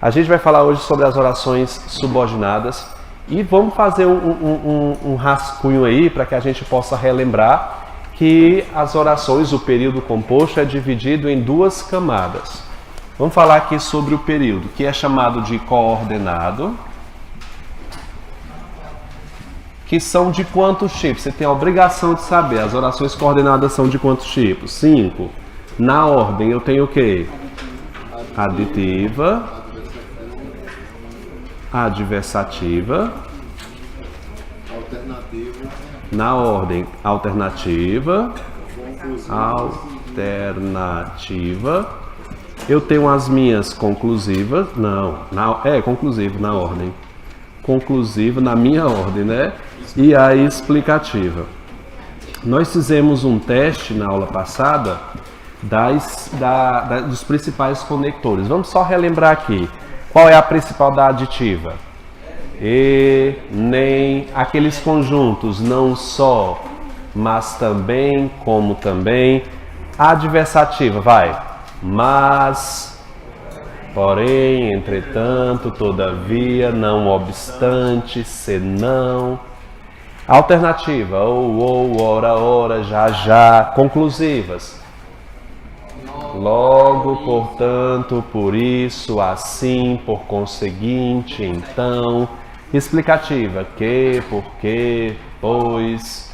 A gente vai falar hoje sobre as orações subordinadas e vamos fazer um rascunho aí para que a gente possa relembrar que as orações, o período composto é dividido em duas camadas. Vamos falar aqui sobre o período, que é chamado de coordenado, que são de quantos tipos? Você tem a obrigação de saber, as orações coordenadas são de quantos tipos? 5. Na ordem eu tenho o quê? Aditiva, adversativa, na ordem alternativa, eu tenho as minhas conclusivas, conclusivo na ordem, conclusivo na minha ordem, né? E a explicativa. Nós fizemos um teste na aula passada dos principais conectores. Vamos só relembrar aqui. Qual é a principal da aditiva? E, nem, aqueles conjuntos não só, mas também, como também. A adversativa, vai. Mas, porém, entretanto, todavia, não obstante, senão. Alternativa, ou, ora, já. Conclusivas. Logo, portanto, por isso, assim, por conseguinte, então. Explicativa, que, porque, pois.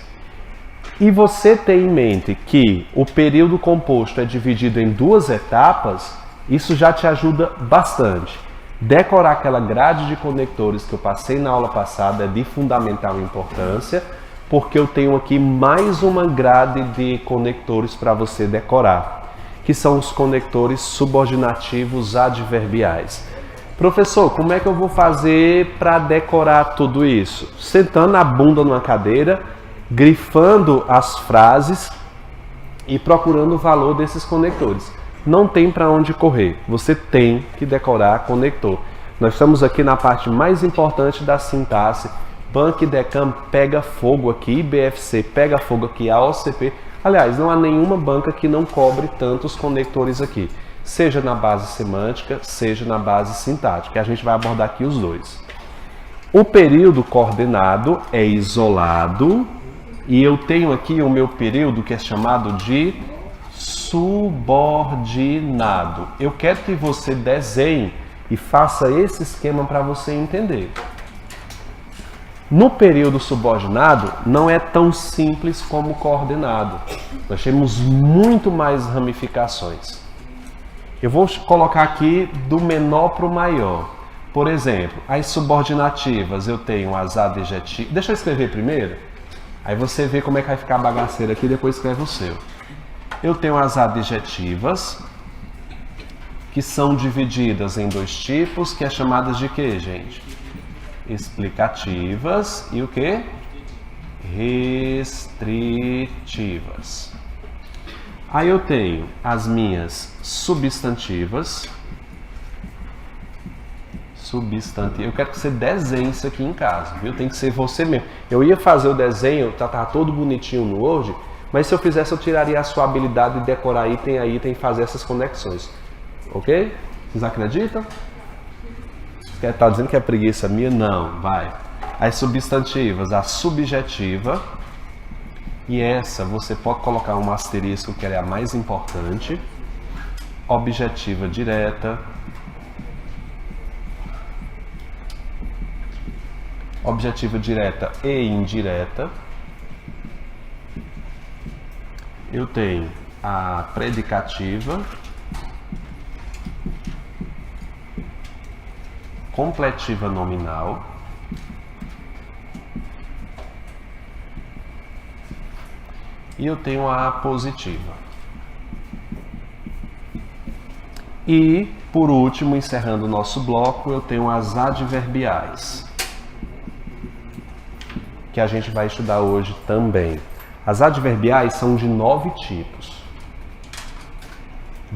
E você tem em mente que o período composto é dividido em duas etapas, isso já te ajuda bastante. Decorar aquela grade de conectores que eu passei na aula passada é de fundamental importância, porque eu tenho aqui mais uma grade de conectores para você decorar, que são os conectores subordinativos adverbiais. Professor, como é que eu vou fazer para decorar tudo isso? Sentando a bunda numa cadeira, grifando as frases e procurando o valor desses conectores. Não tem para onde correr, você tem que decorar conector. Nós estamos aqui na parte mais importante da sintaxe. Banco e Decam pega fogo aqui, BFC pega fogo aqui, a OCP. Aliás, não há nenhuma banca que não cobre tantos conectores aqui, seja na base semântica, seja na base sintática. A gente vai abordar aqui os dois. O período coordenado é isolado e eu tenho aqui o meu período que é chamado de subordinado. Eu quero que você desenhe e faça esse esquema para você entender. No período subordinado, não é tão simples como o coordenado. Nós temos muito mais ramificações. Eu vou colocar aqui do menor para o maior. Por exemplo, as subordinativas, eu tenho as adjetivas. Deixa eu escrever primeiro. Aí você vê como é que vai ficar a bagaceira aqui e depois escreve o seu. Eu tenho as adjetivas, que são divididas em dois tipos, que é chamadas de quê, gente? Explicativas e o quê? Restritivas. Aí eu tenho as minhas substantivas. Eu quero que você desenhe isso aqui em casa, viu? Tem que ser você mesmo. Eu ia fazer o desenho, tá todo bonitinho no Word, mas se eu fizesse eu tiraria a sua habilidade de decorar item a item e fazer essas conexões. Ok? Vocês acreditam? Tá dizendo que é preguiça minha? Não, vai. As substantivas, a subjetiva. E essa você pode colocar um asterisco, que ela é a mais importante. Objetiva direta. Objetiva direta e indireta. Eu tenho a predicativa. Completiva nominal. E eu tenho a positiva. E, por último, encerrando o nosso bloco, eu tenho as adverbiais, que a gente vai estudar hoje também. As adverbiais são de 9 tipos.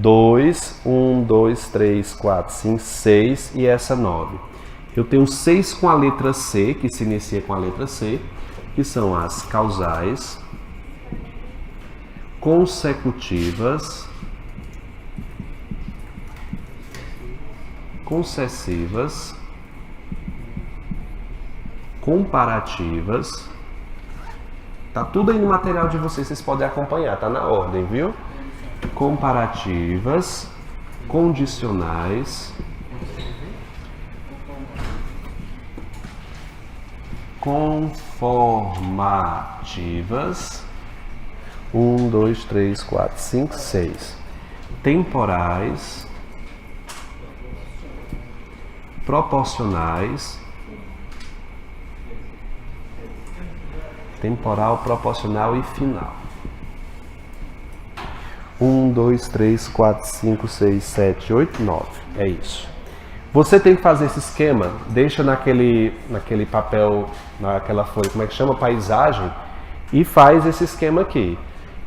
1, 2, 3, 4, 5, 6 e essa 9. Eu tenho 6 com a letra C, que se inicia com a letra C, que são as causais, consecutivas, concessivas, comparativas. Tá tudo aí no material de vocês, vocês podem acompanhar, tá na ordem, viu? Comparativas, condicionais, conformativas, 1, 2, 3, 4, 5, 6, temporais, proporcionais, temporal, proporcional e final. 1, 2, 3, 4, 5, 6, 7, 8, 9. É isso. Você tem que fazer esse esquema, deixa naquele papel, naquela folha, como é que chama? Paisagem, e faz esse esquema aqui.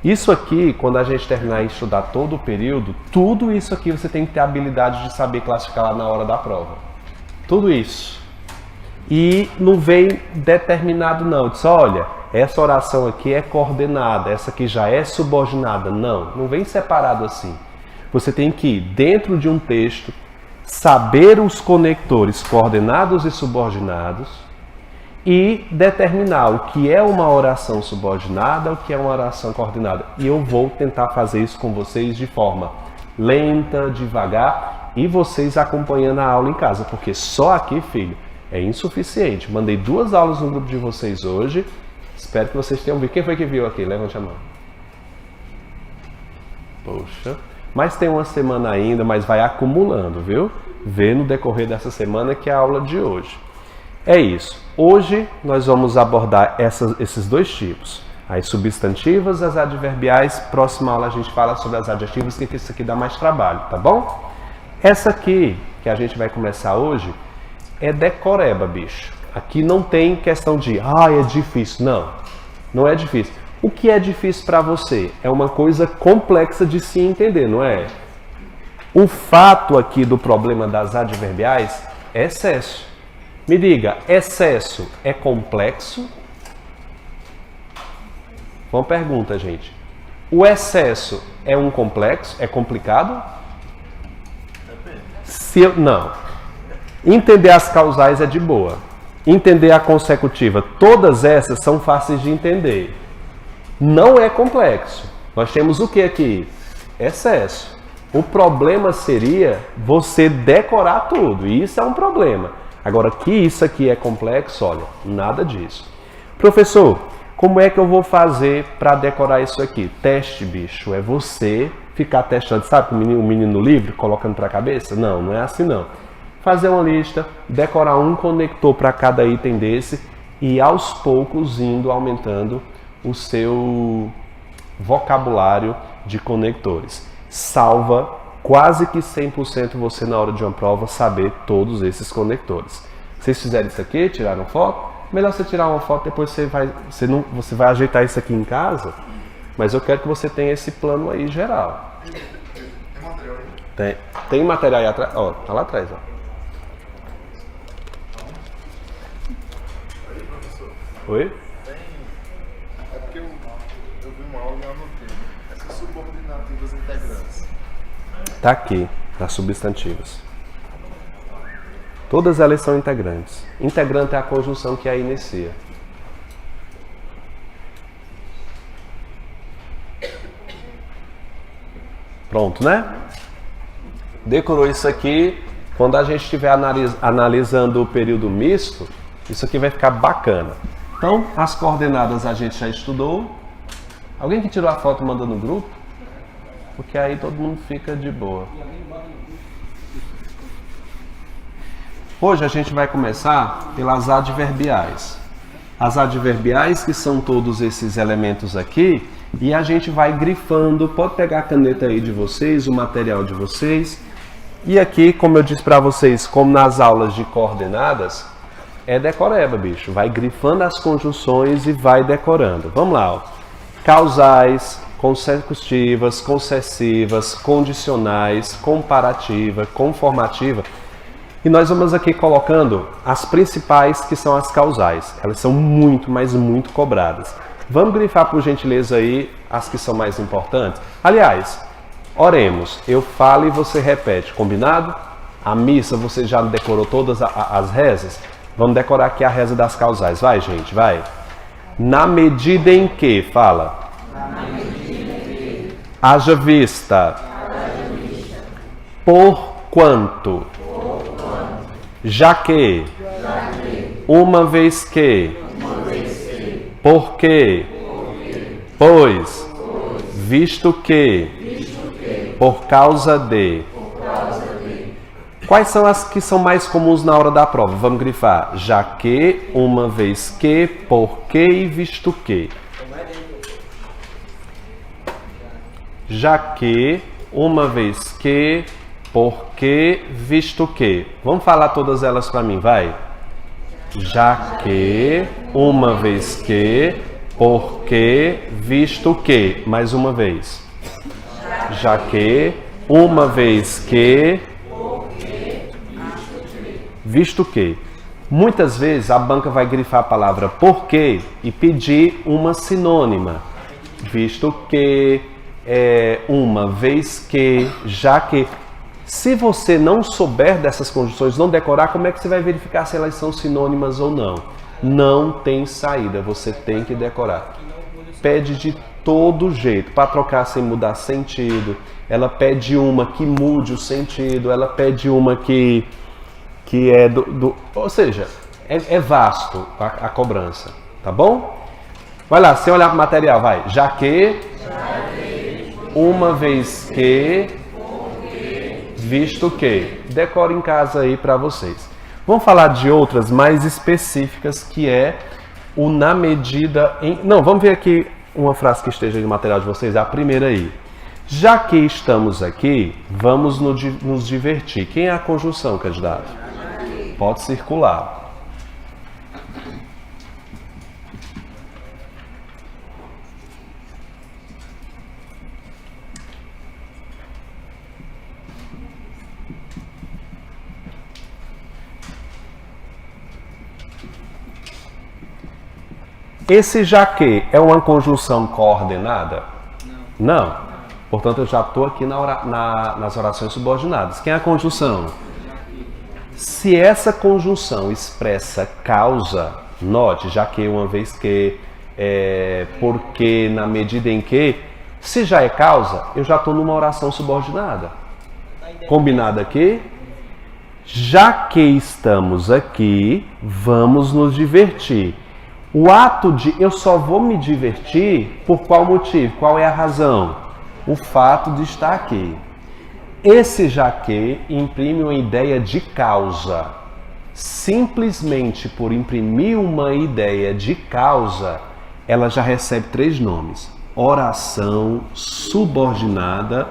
Isso aqui, quando a gente terminar de estudar todo o período, tudo isso aqui você tem que ter a habilidade de saber classificar lá na hora da prova. Tudo isso. E não vem determinado não. Diz, olha, essa oração aqui é coordenada, essa aqui já é subordinada. Não vem separado assim. Você tem que ir dentro de um texto, saber os conectores coordenados e subordinados e determinar o que é uma oração subordinada, o que é uma oração coordenada. E eu vou tentar fazer isso com vocês de forma lenta, devagar, e vocês acompanhando a aula em casa, porque só aqui, filho, é insuficiente. Mandei 2 aulas no grupo de vocês hoje, espero que vocês tenham visto. Quem foi que viu aqui? Levante a mão. Poxa, mas tem uma semana ainda, mas vai acumulando, viu? Vê no decorrer dessa semana que é a aula de hoje. É isso. Hoje nós vamos abordar esses 2 tipos. As substantivas, as adverbiais. Próxima aula a gente fala sobre as adjetivas, que isso aqui dá mais trabalho, tá bom? Essa aqui, que a gente vai começar hoje, é decoreba, bicho. Aqui não tem questão de, é difícil. Não é difícil. O que é difícil para você? É uma coisa complexa de se entender, não é? O fato aqui do problema das adverbiais é excesso. Me diga, excesso é complexo? Uma pergunta, gente. O excesso é um complexo? É complicado? Não. Entender as causais é de boa. Entender a consecutiva, todas essas são fáceis de entender. Não é complexo. Nós temos o que aqui? Excesso. O problema seria você decorar tudo. E isso é um problema. Agora, que isso aqui é complexo, olha, nada disso. Professor, como é que eu vou fazer para decorar isso aqui? Teste, bicho. É você ficar testando, sabe? O menino livre, colocando para a cabeça? Não é assim não. Fazer uma lista, decorar um conector para cada item desse e aos poucos indo aumentando o seu vocabulário de conectores. Salva quase que 100% você na hora de uma prova saber todos esses conectores. Vocês fizeram isso aqui, tiraram foto? Melhor você tirar uma foto, depois você vai ajeitar isso aqui em casa, mas eu quero que você tenha esse plano aí geral. Tem material aí? Tem material aí atrás, ó, tá lá atrás, ó. Aí, professor. Oi? É porque eu vi uma aula e anotei. Essas subordinativas integrantes. Tá aqui, nas substantivas. Todas elas são integrantes. Integrante é a conjunção que a inicia. Pronto, né? Decorou isso aqui. Quando a gente estiver analisando o período misto, isso aqui vai ficar bacana. Então, as coordenadas a gente já estudou. Alguém que tirou a foto manda no grupo? Porque aí todo mundo fica de boa. Hoje a gente vai começar pelas adverbiais. As adverbiais, que são todos esses elementos aqui, e a gente vai grifando. Pode pegar a caneta aí de vocês, o material de vocês. E aqui, como eu disse para vocês, como nas aulas de coordenadas, é decoreba, bicho. Vai grifando as conjunções e vai decorando. Vamos lá, ó. Causais, consecutivas, concessivas, condicionais, comparativa, conformativa. E nós vamos aqui colocando as principais, que são as causais. Elas são muito, mas muito cobradas. Vamos grifar, por gentileza, aí as que são mais importantes. Aliás, oremos. Eu falo e você repete. Combinado? A missa, você já decorou todas as rezas? Vamos decorar aqui a reza das causais. Vai, gente, vai. Na medida em que, fala. Na medida em que. Haja vista. Por quanto. Já que. Uma vez que. Por quê? Pois. Visto que. Por causa de. Quais são as que são mais comuns na hora da prova? Vamos grifar. Já que, uma vez que, porque e visto que. Já que, uma vez que, porque, visto que. Vamos falar todas elas para mim, vai. Já que, uma vez que, porque, visto que. Mais uma vez. Já que, uma vez que, visto que. Muitas vezes a banca vai grifar a palavra porque e pedir uma sinônima. Visto que, uma vez que, já que. Se você não souber dessas conjunções, não decorar, como é que você vai verificar se elas são sinônimas ou não? Não tem saída, você tem que decorar. Pede de todo jeito, para trocar sem mudar sentido. Ela pede uma que mude o sentido, ela pede uma que é ou seja, é vasto a cobrança, tá bom? Vai lá, sem olhar para o material, vai. Já que, uma vez que, visto que. Decore em casa aí para vocês. Vamos falar de outras mais específicas, que é o na medida em... Não, vamos ver aqui uma frase que esteja no material de vocês, a primeira aí. Já que estamos aqui, vamos nos divertir. Quem é a conjunção, candidato? Pode circular. Esse já que é uma conjunção coordenada? Não. Portanto, eu já estou aqui nas orações subordinadas. Quem é a conjunção? Se essa conjunção expressa causa, note, já que, uma vez que, porque, na medida em que, se já é causa, eu já estou numa oração subordinada. Combinado aqui? Já que estamos aqui, vamos nos divertir. O ato de eu só vou me divertir, por qual motivo? Qual é a razão? O fato de estar aqui. Esse já que imprime uma ideia de causa. Simplesmente por imprimir uma ideia de causa, ela já recebe 3 nomes. Oração subordinada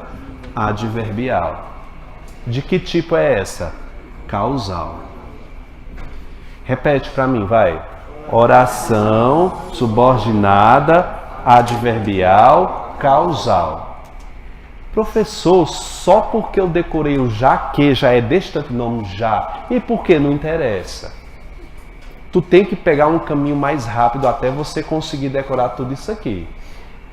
adverbial. De que tipo é essa? Causal. Repete para mim, vai. Oração subordinada adverbial causal. Professor, só porque eu decorei o já que já é deste tanto nome já, e por que não interessa? Tu tem que pegar um caminho mais rápido até você conseguir decorar tudo isso aqui.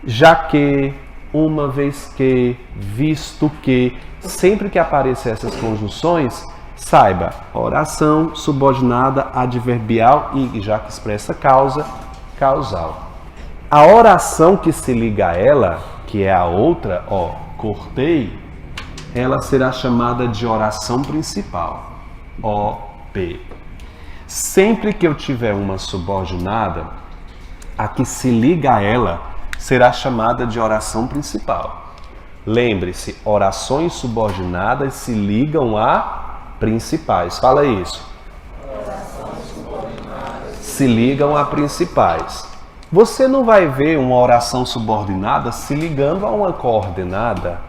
Já que, uma vez que, visto que, sempre que aparecer essas conjunções, saiba, oração subordinada adverbial e já que expressa causa, causal. A oração que se liga a ela, que é a outra, cortei, ela será chamada de oração principal, OP. Sempre que eu tiver uma subordinada, a que se liga a ela será chamada de oração principal. Lembre-se, orações subordinadas se ligam a principais. Fala isso. Se ligam a principais. Você não vai ver uma oração subordinada se ligando a uma coordenada.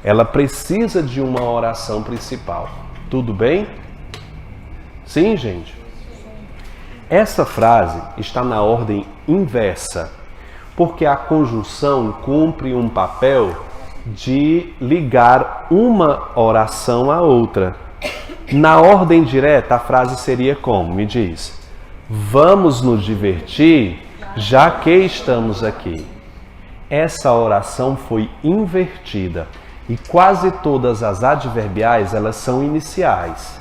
Ela precisa de uma oração principal. Tudo bem? Sim, gente? Essa frase está na ordem inversa, porque a conjunção cumpre um papel de ligar uma oração à outra. Na ordem direta, a frase seria como? Me diz. Vamos nos divertir, já que estamos aqui. Essa oração foi invertida. E quase todas as adverbiais, elas são iniciais.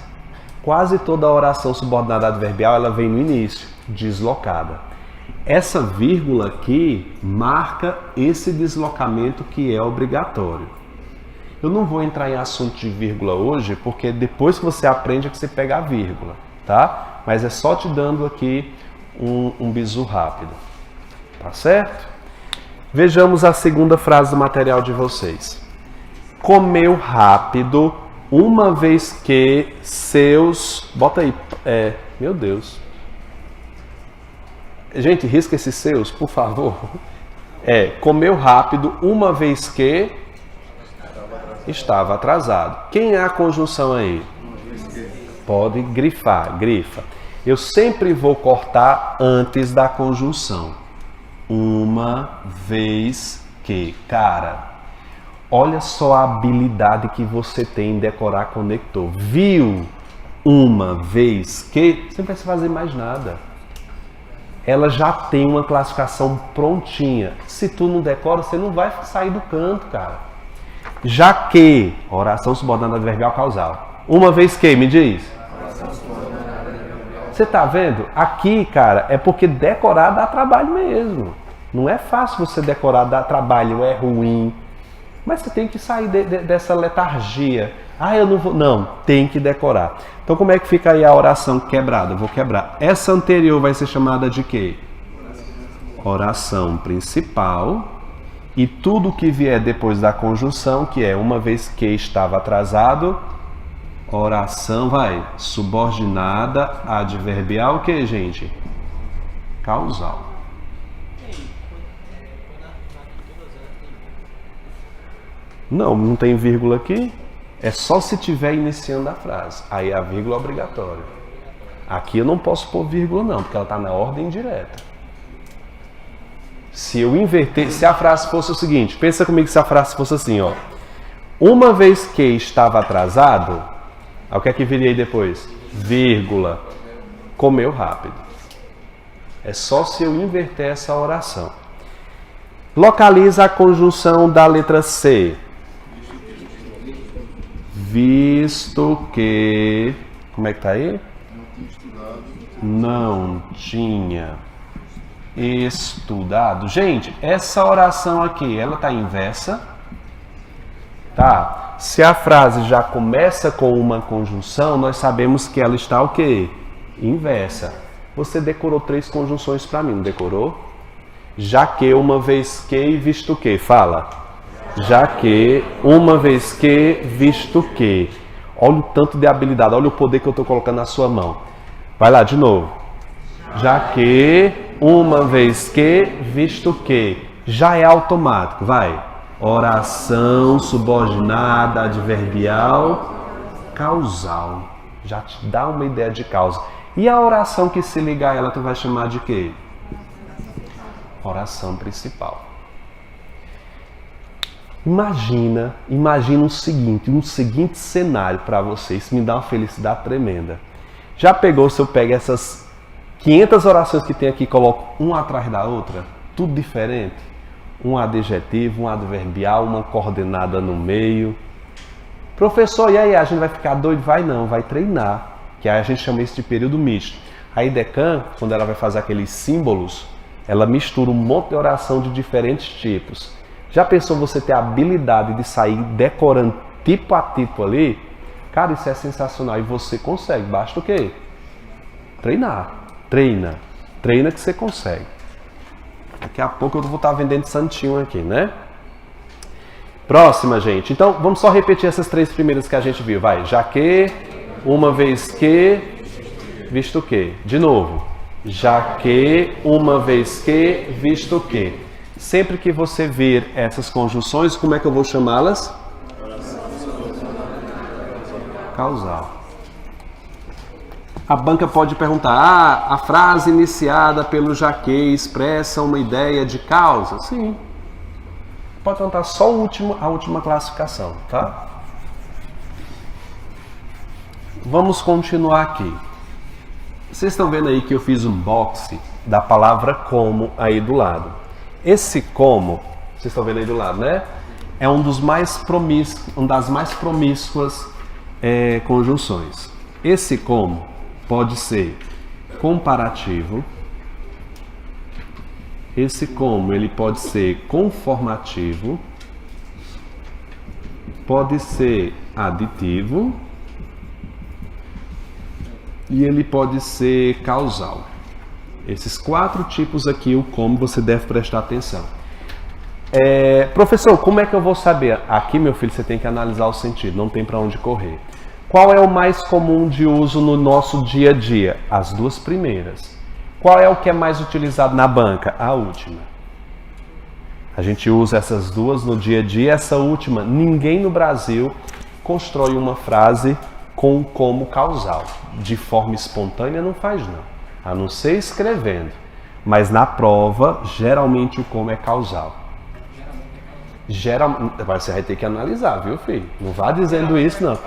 Quase toda a oração subordinada adverbial, ela vem no início, deslocada. Essa vírgula aqui marca esse deslocamento que é obrigatório. Eu não vou entrar em assunto de vírgula hoje, porque depois que você aprende é que você pega a vírgula, tá? Mas é só te dando aqui um bizu rápido, tá certo? Vejamos a segunda frase do material de vocês. Comeu rápido, uma vez que seus... Bota aí, meu Deus. Gente, risca esses seus, por favor. Comeu rápido, uma vez que estava atrasado. Quem é a conjunção aí? Pode grifar, grifa. Eu sempre vou cortar antes da conjunção. Uma vez que, cara... Olha só a habilidade que você tem em decorar conector. Viu uma vez que... Você não precisa fazer mais nada. Ela já tem uma classificação prontinha. Se tu não decora, você não vai sair do canto, cara. Já que... Oração subordinada adverbial causal. Uma vez que, me diz. Você tá vendo? Aqui, cara, é porque decorar dá trabalho mesmo. Não é fácil você decorar, dá trabalho, é ruim. Mas você tem que sair dessa letargia. Eu não vou... Não, tem que decorar. Então como é que fica aí a oração quebrada? Eu vou quebrar. Essa anterior vai ser chamada de quê? Oração principal. E tudo que vier depois da conjunção, que é uma vez que estava atrasado, oração subordinada adverbial, o que, gente? Causal. Não tem vírgula aqui. É só se tiver iniciando a frase. Aí a vírgula é obrigatória. Aqui eu não posso pôr vírgula não, porque ela está na ordem direta. Se eu inverter, se a frase fosse o seguinte, pensa comigo se a frase fosse assim, ó. Uma vez que estava atrasado, o que é que viria aí depois? Vírgula. Comeu rápido. É só se eu inverter essa oração. Localiza a conjunção da letra C. Visto que... Como é que tá aí? Não tinha estudado. Gente, essa oração aqui, ela tá inversa? Tá. Se a frase já começa com uma conjunção, nós sabemos que ela está o quê? Inversa. Você decorou 3 conjunções para mim, não decorou? Já que, uma vez que e visto que. Fala. Já que, uma vez que, visto que. Olha o tanto de habilidade, olha o poder que eu estou colocando na sua mão. Vai lá, de novo. Já que, uma vez que, visto que. Já é automático, vai. Oração subordinada adverbial causal. Já te dá uma ideia de causa. E a oração que se ligar a ela, tu vai chamar de quê? Oração principal. Imagina um seguinte cenário para você. Isso me dá uma felicidade tremenda. Já pegou, se eu pego essas 500 orações que tem aqui e coloco uma atrás da outra, tudo diferente? Um adjetivo, um adverbial, uma coordenada no meio. Professor, e aí, a gente vai ficar doido? Vai não, vai treinar. Que aí a gente chama isso de período misto. A IDECAM, quando ela vai fazer aqueles símbolos, ela mistura um monte de oração de diferentes tipos. Já pensou você ter a habilidade de sair decorando tipo a tipo ali? Cara, isso é sensacional. E você consegue. Basta o quê? Treinar. Treina. Treina que você consegue. Daqui a pouco eu vou estar vendendo santinho aqui, né? Próxima, gente. Então, vamos só repetir essas 3 primeiras que a gente viu. Vai. Já que, uma vez que, visto que. De novo. Já que, uma vez que, visto que. Sempre que você ver essas conjunções, como é que eu vou chamá-las? Causal. A banca pode perguntar, a frase iniciada pelo já que expressa uma ideia de causa? Sim. Pode perguntar só a última classificação, tá? Vamos continuar aqui. Vocês estão vendo aí que eu fiz um box da palavra como aí do lado. Esse como, vocês estão vendo aí do lado, né? é uma das mais promíscuas conjunções. Esse como pode ser comparativo. Esse como ele pode ser conformativo, pode ser aditivo e ele pode ser causal. Esses 4 tipos aqui, o como você deve prestar atenção. Professor, como é que eu vou saber? Aqui, meu filho, você tem que analisar o sentido, não tem para onde correr. Qual é o mais comum de uso no nosso dia a dia? As 2 primeiras. Qual é o que é mais utilizado na banca? A última. A gente usa essas 2 no dia a dia. Essa última, ninguém no Brasil constrói uma frase com o como causal. De forma espontânea não faz não. A não ser escrevendo. Mas na prova, geralmente o como é causal. Você vai ter que analisar, viu, filho? Não vá dizendo isso, não.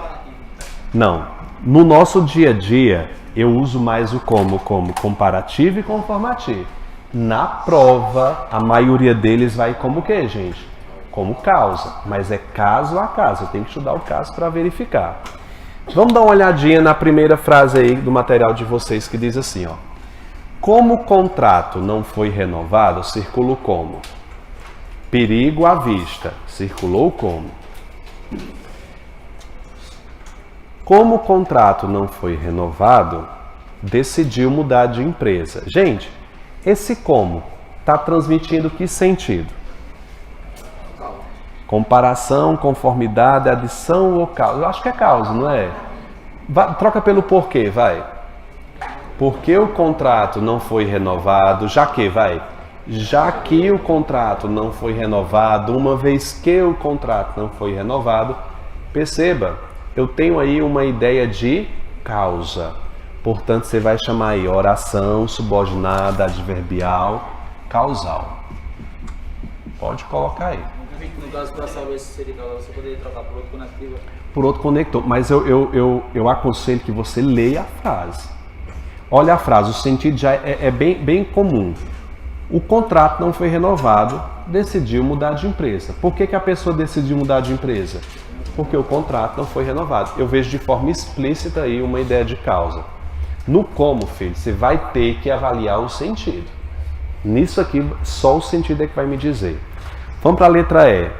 Não. No nosso dia a dia, eu uso mais o como comparativo e conformativo. Na prova, a maioria deles vai como o quê, gente? Como causa. Mas é caso a caso. Eu tenho que estudar o caso para verificar. Vamos dar uma olhadinha na primeira frase aí do material de vocês que diz assim, ó. Como o contrato não foi renovado, circula o como. Perigo à vista, circulou o como. Como o contrato não foi renovado, decidiu mudar de empresa. Gente, esse como está transmitindo que sentido? Comparação, conformidade, adição ou causa? Eu acho que é causa, não é? Troca pelo porquê, vai. Porque o contrato não foi renovado, já que o contrato não foi renovado, uma vez que o contrato não foi renovado, perceba, eu tenho aí uma ideia de causa. Portanto, você vai chamar aí oração, subordinada, adverbial, causal. Pode colocar aí. No caso, para saber se seria causal, você poderia trocar por outro conectivo? Por outro conector. Mas eu aconselho que você leia a frase. Olha a frase, o sentido já é bem comum. O contrato não foi renovado, decidiu mudar de empresa. Por que a pessoa decidiu mudar de empresa? Porque o contrato não foi renovado. Eu vejo de forma explícita aí uma ideia de causa. No como, filho, você vai ter que avaliar o sentido. Nisso aqui, só o sentido é que vai me dizer. Vamos para a letra E.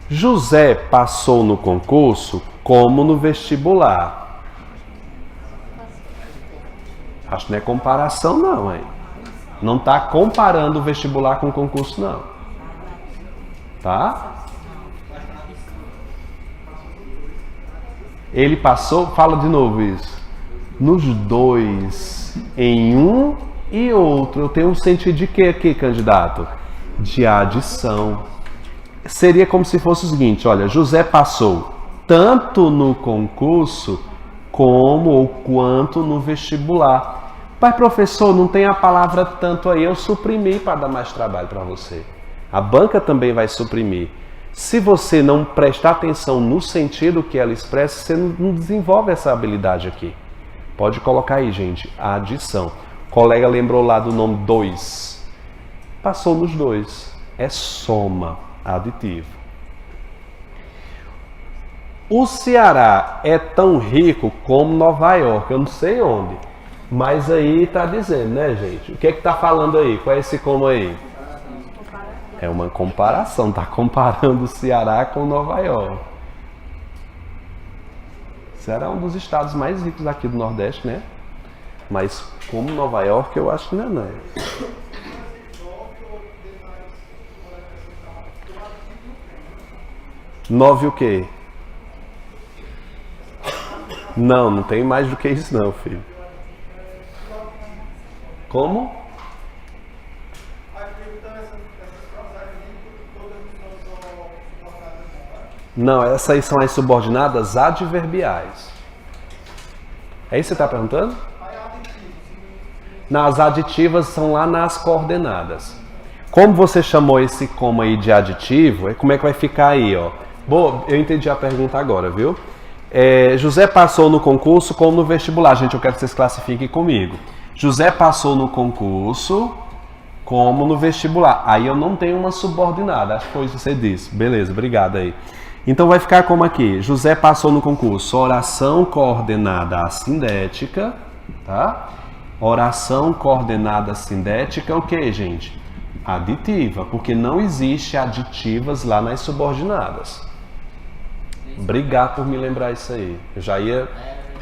José passou no concurso como no vestibular. Acho que não é comparação não, hein? Não está comparando o vestibular com o concurso, não. Tá? Ele passou, fala de novo isso. Nos 2, em um e outro. Eu tenho um sentido de quê aqui, candidato? De adição. Seria como se fosse o seguinte, olha, José passou tanto no concurso como ou quanto no vestibular. Pai, professor, não tem a palavra tanto aí, eu suprimi para dar mais trabalho para você. A banca também vai suprimir. Se você não prestar atenção no sentido que ela expressa, você não desenvolve essa habilidade aqui. Pode colocar aí, gente, a adição. O colega lembrou lá do nome 2. Passou nos 2. É soma, aditivo. O Ceará é tão rico como Nova York. Eu não sei onde. Mas aí está dizendo, né, gente? O que é que está falando aí? Qual é esse como aí? É uma comparação. Está comparando o Ceará com Nova York. O Ceará é um dos estados mais ricos aqui do Nordeste, né? Mas como Nova York, eu acho que não é. Nove o quê? Não tem mais do que isso não, filho. Como? Não, essas aí são as subordinadas adverbiais. É isso que você está perguntando? Não, as aditivas são lá nas coordenadas. Como você chamou esse como aí de aditivo, como é que vai ficar aí, ó? Boa, eu entendi a pergunta agora, viu? José passou no concurso como no vestibular. Gente, eu quero que vocês classifiquem comigo. José passou no concurso como no vestibular. Aí eu não tenho uma subordinada, acho que foi isso que você disse. Beleza, obrigado aí. Então vai ficar como aqui, José passou no concurso, oração coordenada assindética, tá? Oração coordenada assindética é o que, gente? Aditiva, porque não existe aditivas lá nas subordinadas. Obrigado por me lembrar isso aí. Eu já ia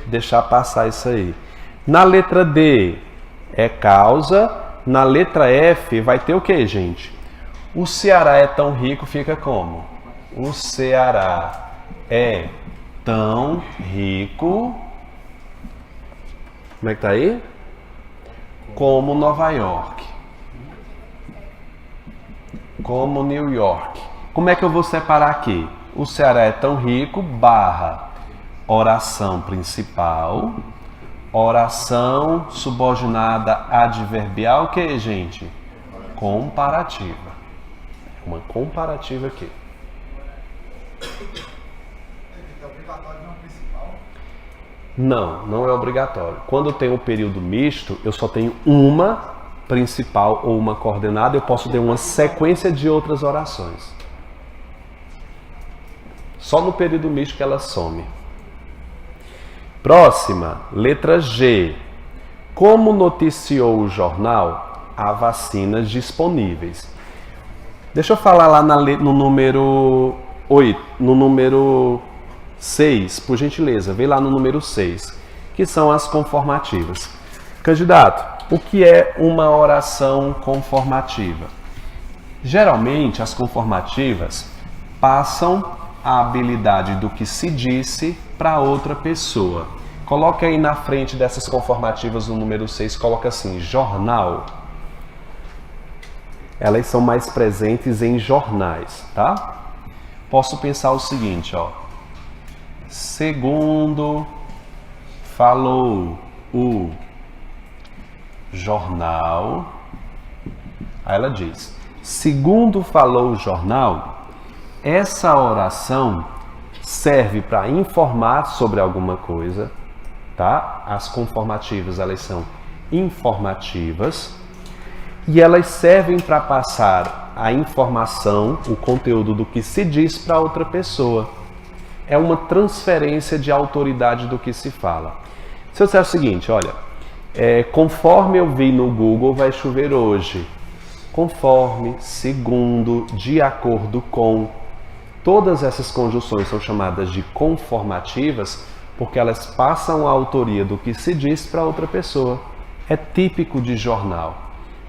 deixar passar isso aí. Na letra D é causa. Na letra F vai ter o que, gente? O Ceará é tão rico, fica como? O Ceará é tão rico. Como é que tá aí? Como Nova York. Como New York. Como é que eu vou separar aqui? O Ceará é tão rico, barra oração principal, oração subordinada adverbial, que, gente? Comparativa. Uma comparativa aqui. Não, não é obrigatório. Quando eu tenho um período misto, eu só tenho uma principal ou uma coordenada, eu posso ter uma sequência de outras orações. Só no período misto que ela some. Próxima, letra G. Como noticiou o jornal, há vacinas disponíveis. Deixa eu falar lá no número 8, no número 6, por gentileza. Vem lá no número 6, que são as conformativas. Candidato, o que é uma oração conformativa? Geralmente, as conformativas passam a habilidade do que se disse para outra pessoa. Coloca aí na frente dessas conformativas no número 6, coloca assim, jornal. Elas são mais presentes em jornais, tá? Posso pensar o seguinte, ó. Segundo falou o jornal. Aí ela diz, segundo falou o jornal, essa oração serve para informar sobre alguma coisa, tá? As conformativas, elas são informativas e elas servem para passar a informação, o conteúdo do que se diz para outra pessoa. É uma transferência de autoridade do que se fala. Se eu disser o seguinte, olha, conforme eu vi no Google, vai chover hoje. Conforme, segundo, de acordo com. Todas essas conjunções são chamadas de conformativas porque elas passam a autoria do que se diz para outra pessoa. É típico de jornal.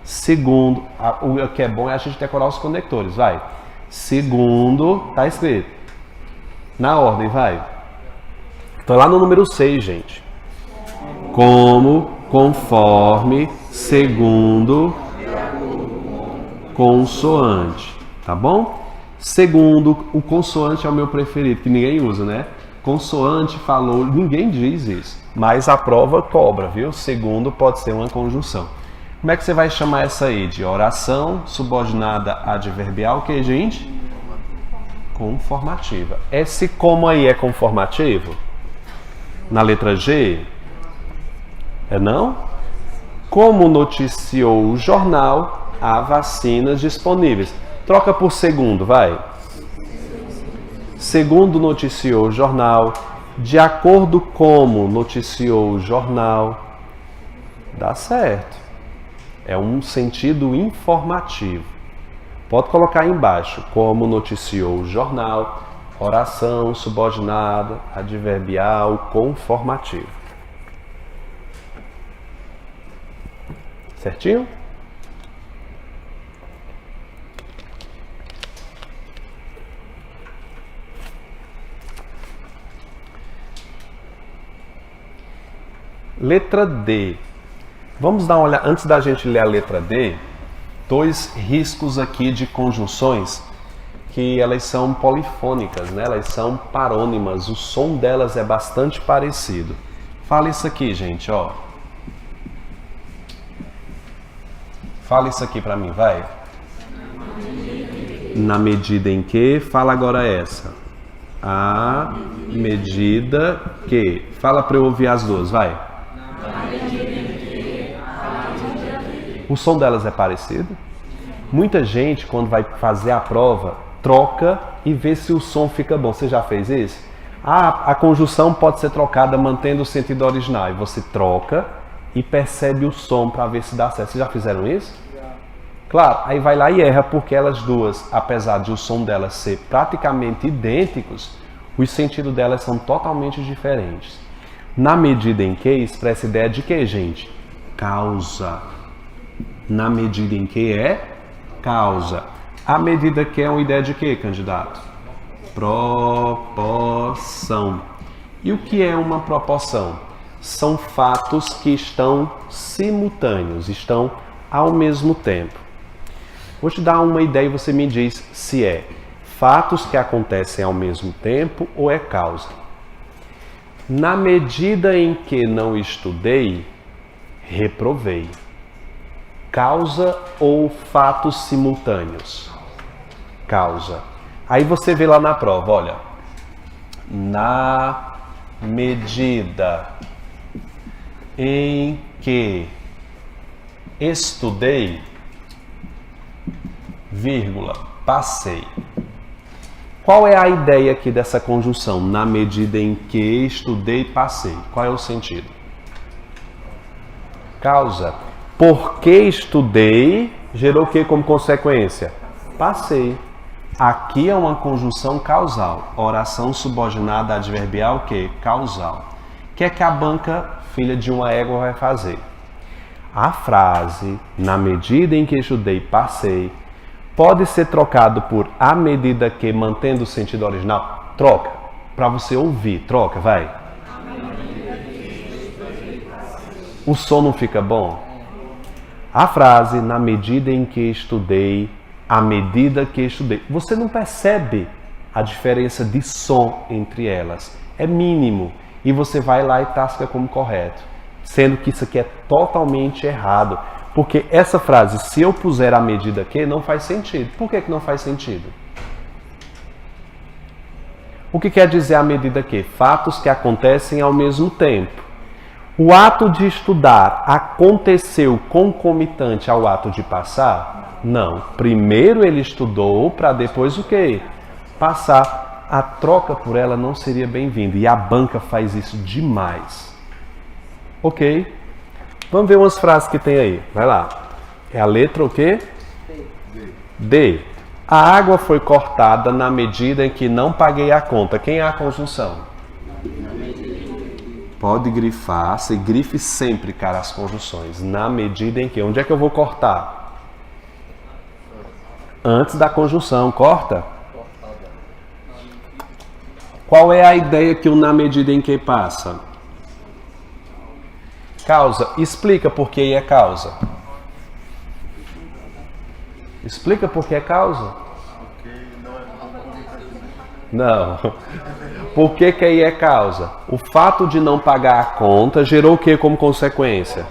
Segundo, o que é bom é a gente decorar os conectores, vai. Segundo, tá escrito. Na ordem, vai. Então lá no número 6, gente. Como, conforme, segundo, consoante, tá bom? Segundo, o consoante é o meu preferido, que ninguém usa, né? Consoante, falou, ninguém diz isso. Mas a prova cobra, viu? Segundo pode ser uma conjunção. Como é que você vai chamar essa aí? De oração subordinada adverbial, que, gente? Conformativa. Esse como aí é conformativo? Na letra G? É não? Como noticiou o jornal, há vacinas disponíveis. Troca por segundo, vai. Segundo noticiou o jornal, de acordo como noticiou o jornal, dá certo. É um sentido informativo. Pode colocar aí embaixo, como noticiou o jornal, oração subordinada, adverbial, conformativo. Certinho? Letra D. Vamos dar uma olhada, antes da gente ler a letra D, dois riscos aqui de conjunções que elas são polifônicas, né? Elas são parônimas, o som delas é bastante parecido. Fala isso aqui, gente, ó. Fala isso aqui pra mim, vai. Na medida em que, fala agora essa. A medida que. Fala pra eu ouvir as duas, vai. O som delas é parecido? Muita gente, quando vai fazer a prova, troca e vê se o som fica bom. Você já fez isso? A conjunção pode ser trocada mantendo o sentido original. E você troca e percebe o som para ver se dá certo. Vocês já fizeram isso? Já. Claro, aí vai lá e erra, porque elas duas, apesar de o som delas ser praticamente idênticos, os sentidos delas são totalmente diferentes. Na medida em que, expressa ideia de que, gente? Causa. Na medida em que é causa. A medida que é uma ideia de que, candidato? Proporção. E o que é uma proporção? São fatos que estão simultâneos, estão ao mesmo tempo. Vou te dar uma ideia e você me diz se é fatos que acontecem ao mesmo tempo ou é causa. Na medida em que não estudei, reprovei. Causa ou fatos simultâneos? Causa. Aí você vê lá na prova, olha. Na medida em que estudei, vírgula, passei. Qual é a ideia aqui dessa conjunção? Na medida em que estudei, passei. Qual é o sentido? Causa. Porque estudei, gerou o que como consequência? Passei. Aqui é uma conjunção causal. Oração subordinada adverbial, o que? Causal. O que é que a banca, filha de uma égua, vai fazer? A frase, na medida em que estudei, passei, pode ser trocado por à medida que, mantendo o sentido original. Troca. Para você ouvir. Troca, vai. O som não fica bom? A frase, na medida em que estudei, à medida que estudei. Você não percebe a diferença de som entre elas. É mínimo. E você vai lá e tasca como correto. Sendo que isso aqui é totalmente errado. Porque essa frase, se eu puser à medida que, não faz sentido. Por que não faz sentido? O que quer dizer à medida que? Fatos que acontecem ao mesmo tempo. O ato de estudar aconteceu concomitante ao ato de passar? Não. Primeiro ele estudou para depois o quê? Passar. A troca por ela não seria bem-vinda. E a banca faz isso demais. Ok? Vamos ver umas frases que tem aí. Vai lá. É a letra o quê? D. A água foi cortada na medida em que não paguei a conta. Quem é a conjunção? Pode grifar. Você grife sempre, cara, as conjunções. Na medida em que. Onde é que eu vou cortar? Antes da conjunção. Corta. Qual é a ideia que o na medida em que passa? Causa. Explica por que é causa. Explica por que é causa. Porque não é Não. Por que aí é causa? O fato de não pagar a conta gerou o que como consequência?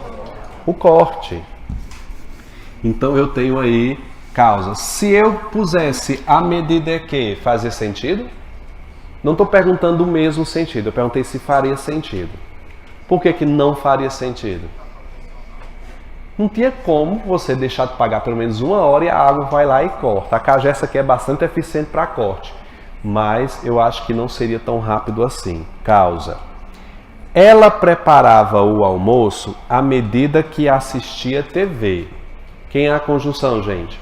O corte. Então eu tenho aí causa. Se eu pusesse à medida que, fazia sentido? Não estou perguntando o mesmo sentido. Eu perguntei se faria sentido. Por que não faria sentido? Não tinha como você deixar de pagar pelo menos 1 hora e a água vai lá e corta. A cajessa aqui é bastante eficiente para corte. Mas eu acho que não seria tão rápido assim. Causa. Ela preparava o almoço à medida que assistia TV. Quem é a conjunção, gente?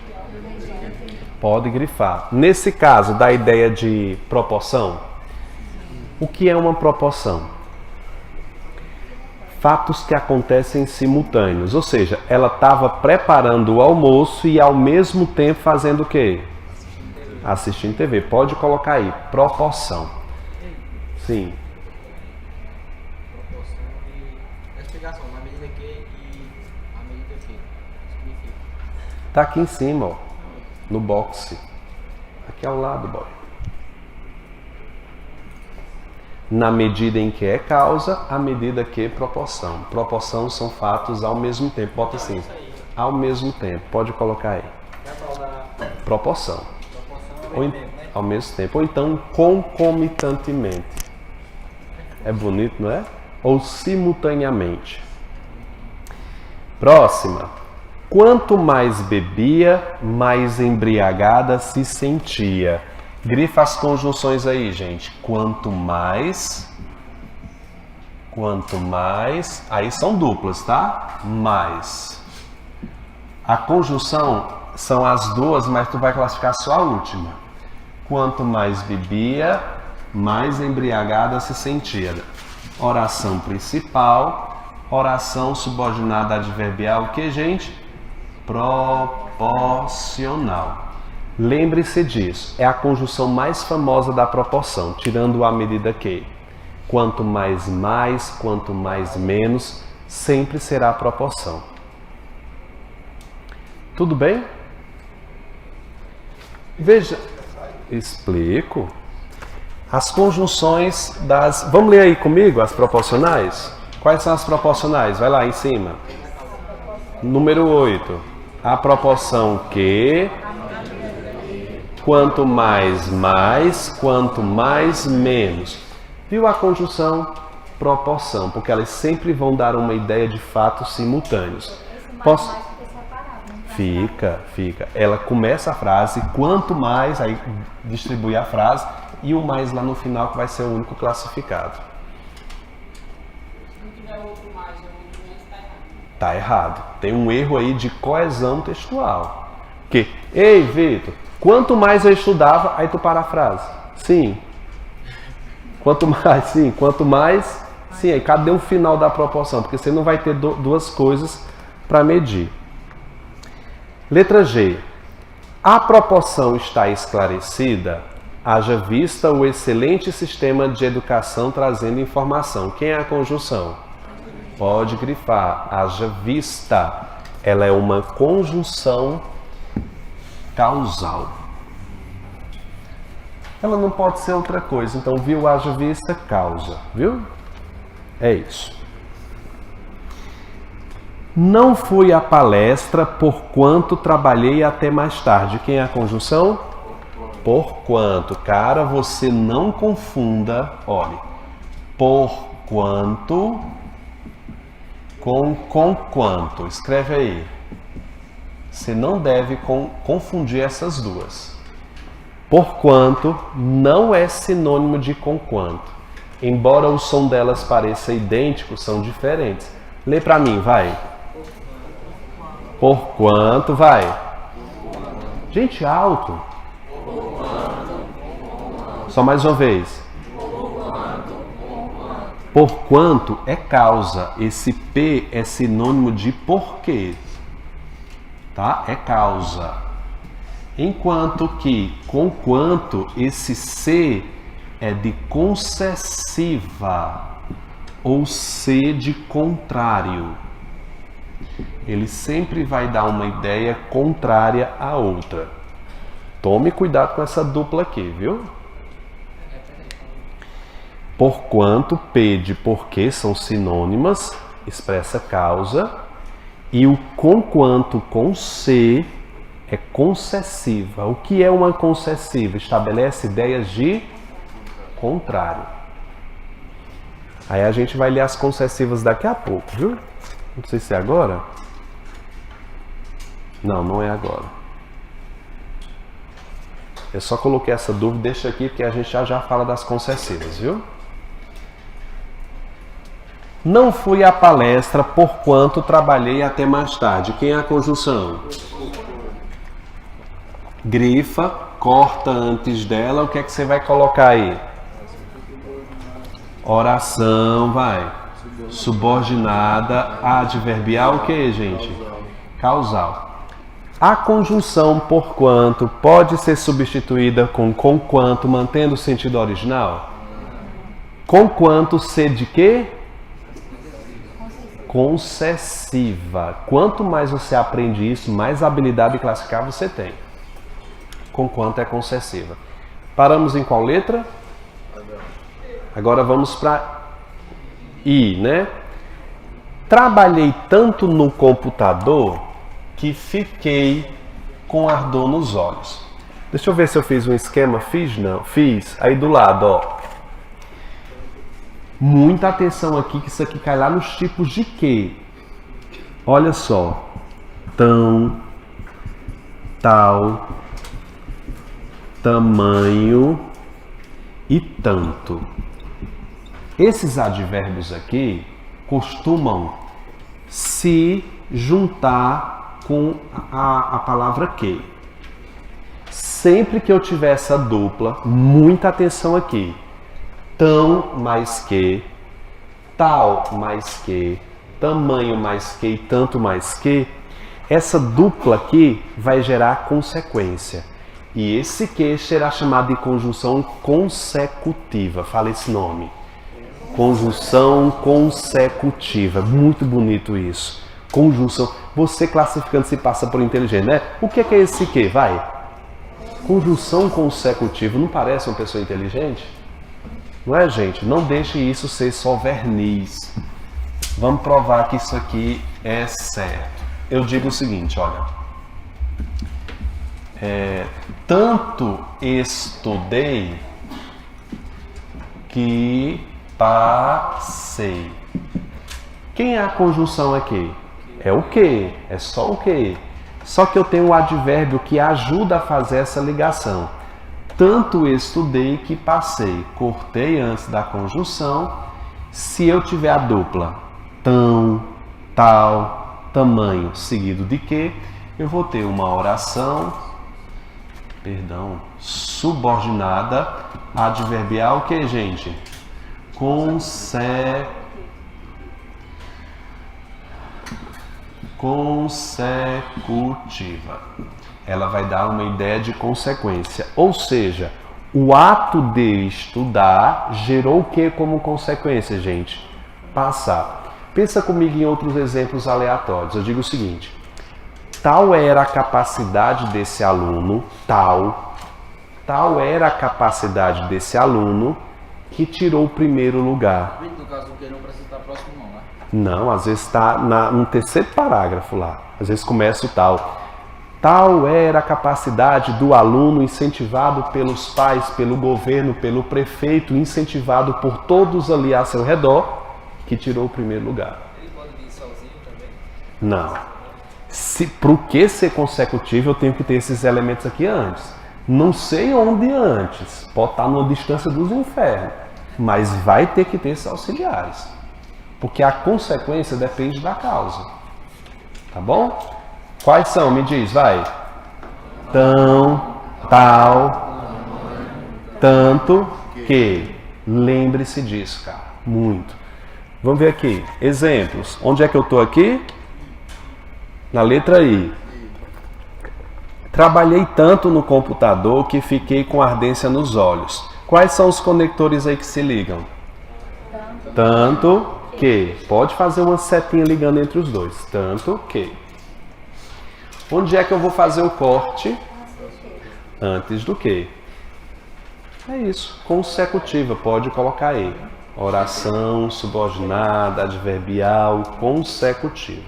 Pode grifar. Nesse caso, da ideia de proporção, o que é uma proporção? Fatos que acontecem simultâneos. Ou seja, ela estava preparando o almoço e ao mesmo tempo fazendo o quê? Assistindo TV. Pode colocar aí. Proporção. Sim. Proporção de explicação, na medida que e a medida que significa. Tá aqui em cima, ó. No boxe. Aqui ao lado, boy. Na medida em que é causa, à medida que é proporção. Proporção são fatos ao mesmo tempo. Bota assim. Ao mesmo tempo. Pode colocar aí. Proporção. Ou ao mesmo tempo. Ou então concomitantemente. É bonito, não é? Ou simultaneamente. Próxima. Quanto mais bebia, mais embriagada se sentia. Grifa as conjunções aí, gente. Quanto mais, aí são duplas, tá? Mais. A conjunção são as duas, mas tu vai classificar só a última. Quanto mais bebia, mais embriagada se sentia. Oração principal, oração subordinada adverbial, o que, gente? Proporcional. Lembre-se disso, é a conjunção mais famosa da proporção, tirando a medida que. Quanto mais, quanto mais, menos, sempre será a proporção. Tudo bem? Veja, explico. As conjunções das... Vamos ler aí comigo as proporcionais? Quais são as proporcionais? Vai lá em cima. Número 8. A proporção que... Quanto mais, quanto mais, menos. Viu a conjunção? Proporção, porque elas sempre vão dar uma ideia de fatos simultâneos. Posso... Fica. Ela começa a frase, quanto mais, aí distribui a frase, e o mais lá no final que vai ser o único classificado. Se não tiver outro mais ou outro menos, tá errado. Tá errado. Tem um erro aí de coesão textual. Que, ei, Vitor, quanto mais eu estudava, aí tu para a frase. Sim. Quanto mais, sim. Aí cadê o final da proporção? Porque você não vai ter duas coisas para medir. Letra G. A proporção está esclarecida, haja vista o excelente sistema de educação trazendo informação. Quem é a conjunção? Pode grifar. Haja vista. Ela é uma conjunção causal. Ela não pode ser outra coisa. Então, viu, haja vista, causa. Viu? É isso. Não fui à palestra porquanto trabalhei até mais tarde. Quem é a conjunção? Porquanto. Cara, você não confunda, olhe, porquanto com quanto. Escreve aí. Você não deve confundir essas duas. Porquanto não é sinônimo de conquanto. Embora o som delas pareça idêntico, são diferentes. Lê pra mim, vai. Porquanto, vai. Gente, alto. Só mais uma vez. Porquanto é causa. Esse P é sinônimo de porquê. Tá? É causa. Enquanto que, conquanto, esse C é de concessiva. Ou C de contrário. Ele sempre vai dar uma ideia contrária à outra. Tome cuidado com essa dupla aqui, viu? Porquanto, P de porquê são sinônimas, expressa causa. E o conquanto com C é concessiva. O que é uma concessiva? Estabelece ideias de contrário. Aí a gente vai ler as concessivas daqui a pouco, viu? Não sei se é agora. Não, não é agora. Eu só coloquei essa dúvida, deixa aqui, porque a gente já fala das concessivas, viu? Não fui à palestra porquanto trabalhei até mais tarde. Quem é a conjunção? Grifa, corta antes dela. O que é que você vai colocar aí? Oração, vai. Subordinada, adverbial, o que, gente? Causal. A conjunção porquanto pode ser substituída com conquanto, mantendo o sentido original? Conquanto ser de quê? Concessiva. Quanto mais você aprende isso, mais habilidade de classificar você tem. Conquanto é concessiva. Paramos em qual letra? Agora vamos para I, né? Trabalhei tanto no computador que fiquei com ardor nos olhos. Deixa eu ver se eu fiz um esquema. Fiz, não? Fiz. Aí do lado, ó. Muita atenção aqui, que isso aqui cai lá nos tipos de que. Olha só. tão, tal, tamanho e tanto. Esses advérbios aqui costumam se juntar com a palavra que. Sempre que eu tiver essa dupla, muita atenção aqui. Tão mais que, tal mais que, tamanho mais que e tanto mais que, essa dupla aqui vai gerar consequência. E esse que será chamado de conjunção consecutiva. Fala esse nome. Conjunção consecutiva. Muito bonito isso. Conjunção. Você classificando se passa por inteligente, né? O que é esse que? Vai. Conjunção consecutiva. Não parece uma pessoa inteligente? Não é, gente? Não deixe isso ser só verniz. Vamos provar que isso aqui é certo. Eu digo o seguinte, olha. Tanto estudei que passei. Quem é a conjunção aqui? É o que? É só o que? Só que eu tenho um advérbio que ajuda a fazer essa ligação. Tanto estudei que passei. Cortei antes da conjunção. Se eu tiver a dupla tão, tal, tamanho, seguido de que, eu vou ter uma oração, subordinada, adverbial, o que, gente? Consecutiva. Ela vai dar uma ideia de consequência. Ou seja, o ato de estudar gerou o que como consequência, gente? Passar. Pensa comigo em outros exemplos aleatórios. Eu digo o seguinte. Tal era a capacidade desse aluno, tal era a capacidade desse aluno que tirou o primeiro lugar. No caso, o que não precisa estar próximo não, né? Não, às vezes está no terceiro parágrafo lá. Às vezes começa o tal. Tal era a capacidade do aluno incentivado pelos pais, pelo governo, pelo prefeito, incentivado por todos ali a seu redor, que tirou o primeiro lugar. Ele pode vir sozinho também? Não. Para o que ser consecutivo, eu tenho que ter esses elementos aqui antes. Não sei onde antes. Pode estar numa distância dos infernos. Mas vai ter que ter esses auxiliares. Porque a consequência depende da causa. Tá bom? Quais são? Me diz, vai. Tão, tal, tanto, que. Lembre-se disso, cara. Muito. Vamos ver aqui. Exemplos. Onde é que eu estou aqui? Na letra I. Trabalhei tanto no computador que fiquei com ardência nos olhos. Quais são os conectores aí que se ligam? Tanto que. Pode fazer uma setinha ligando entre os dois. Tanto que. Onde é que eu vou fazer o corte? Antes do que. É isso. Consecutiva. Pode colocar aí. Oração, subordinada, adverbial, consecutiva.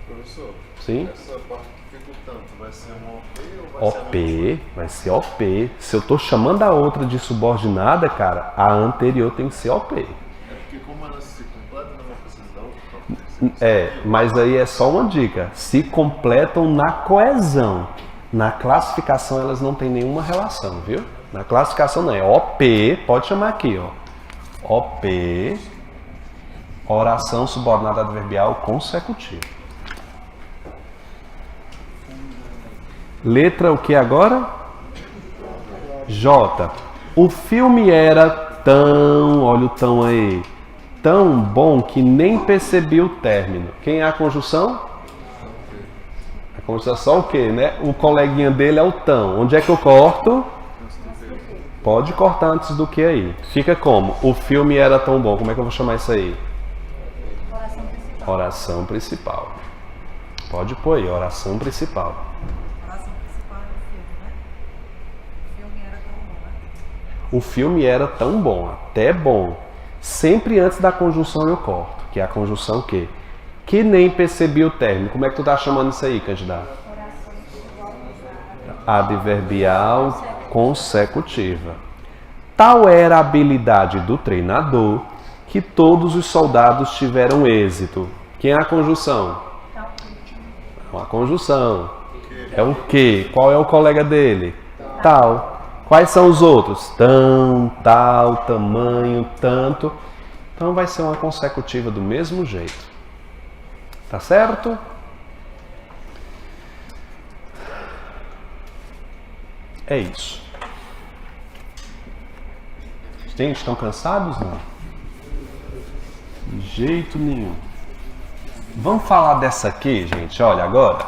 Professor, Sim? essa parte que fica o tanto, vai ser uma OP ou vai ser OP, vai ser OP. Se eu estou chamando a outra de subordinada, cara, a anterior tem que ser OP. É porque como ela se completa, não vai precisar da outra. Mas aí é só uma dica. Se completam na coesão. Na classificação elas não têm nenhuma relação, viu? Na classificação não, é OP, pode chamar aqui, ó. OP, oração subordinada adverbial consecutiva. Letra o que agora? J. O filme era tão, olha o tão aí, tão bom que nem percebi o término. Quem é a conjunção? A conjunção é só o quê, né? O coleguinha dele é o tão. Onde é que eu corto? Pode cortar antes do que aí. Fica como? O filme era tão bom. Como é que eu vou chamar isso aí? Oração principal. Oração principal. Pode pôr aí, oração principal. Oração principal é o filme, né? O filme era tão bom, né? O filme era tão bom, até bom. Sempre antes da conjunção eu corto, que é a conjunção que? Que nem percebi o término. Como é que tu tá chamando isso aí, candidato? Oração subordinada. Adverbial consecutiva. Tal era a habilidade do treinador que todos os soldados tiveram êxito. Quem é a conjunção? Uma conjunção. É o que? Qual é o colega dele? Tal. Quais são os outros? Tão, tal, tamanho, tanto. Então vai ser uma consecutiva do mesmo jeito. Tá certo? É isso. Gente, estão cansados? Não? De jeito nenhum. Vamos falar dessa aqui, gente, olha agora,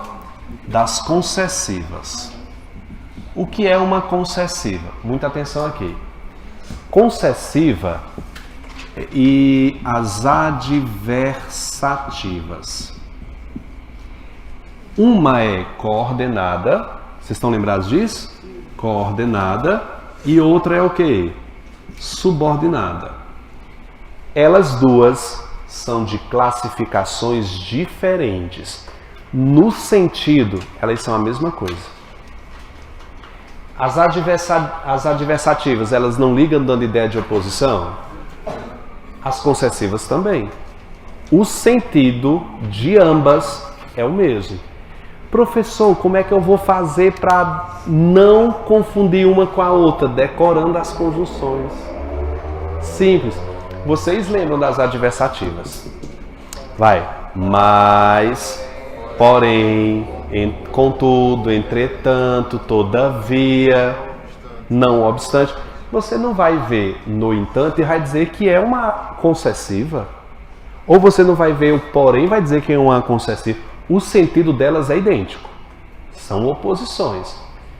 das concessivas. O que é uma concessiva? Muita atenção aqui. Concessiva e as adversativas. Uma é coordenada, vocês estão lembrados disso? Coordenada. E outra é o quê? Subordinada. Elas duas são de classificações diferentes. No sentido, elas são a mesma coisa. As adversativas, elas não ligam dando ideia de oposição? As concessivas também. O sentido de ambas é o mesmo. Professor, como é que eu vou fazer para não confundir uma com a outra? Decorando as conjunções. Simples. Vocês lembram das adversativas? Vai. Mas, porém, contudo, entretanto, todavia, não obstante. Você não vai ver no entanto e vai dizer que é uma concessiva. Ou você não vai ver o porém e vai dizer que é uma concessiva. O sentido delas é idêntico. São oposições.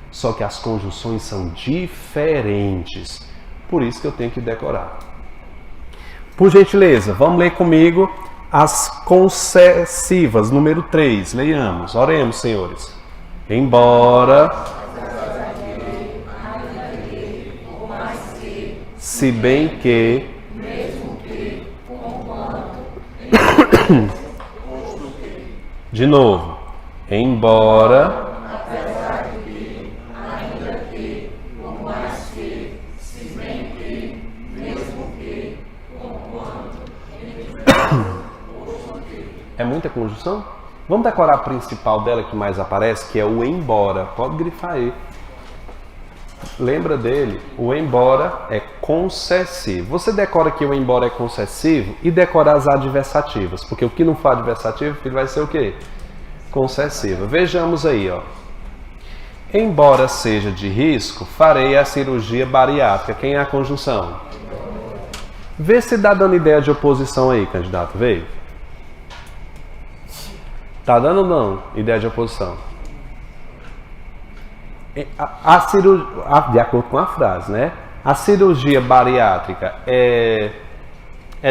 Só que as conjunções são diferentes. Por isso que eu tenho que decorar. Por gentileza, vamos ler comigo as concessivas, número 3. Leiamos. Oremos, senhores. Embora, se bem que, de novo, embora, é muita conjunção? Vamos decorar a principal dela que mais aparece, que é o embora. Pode grifar aí. Lembra dele? O embora é concessivo. Você decora que o embora é concessivo e decora as adversativas, porque o que não for adversativo, ele vai ser o quê? Concessiva. Vejamos aí, ó. Embora seja de risco, farei a cirurgia bariátrica. Quem é a conjunção? Vê se dá dando ideia de oposição aí, candidato. Veio? Tá dando ou não ideia de oposição? De acordo com a frase, né? A cirurgia bariátrica é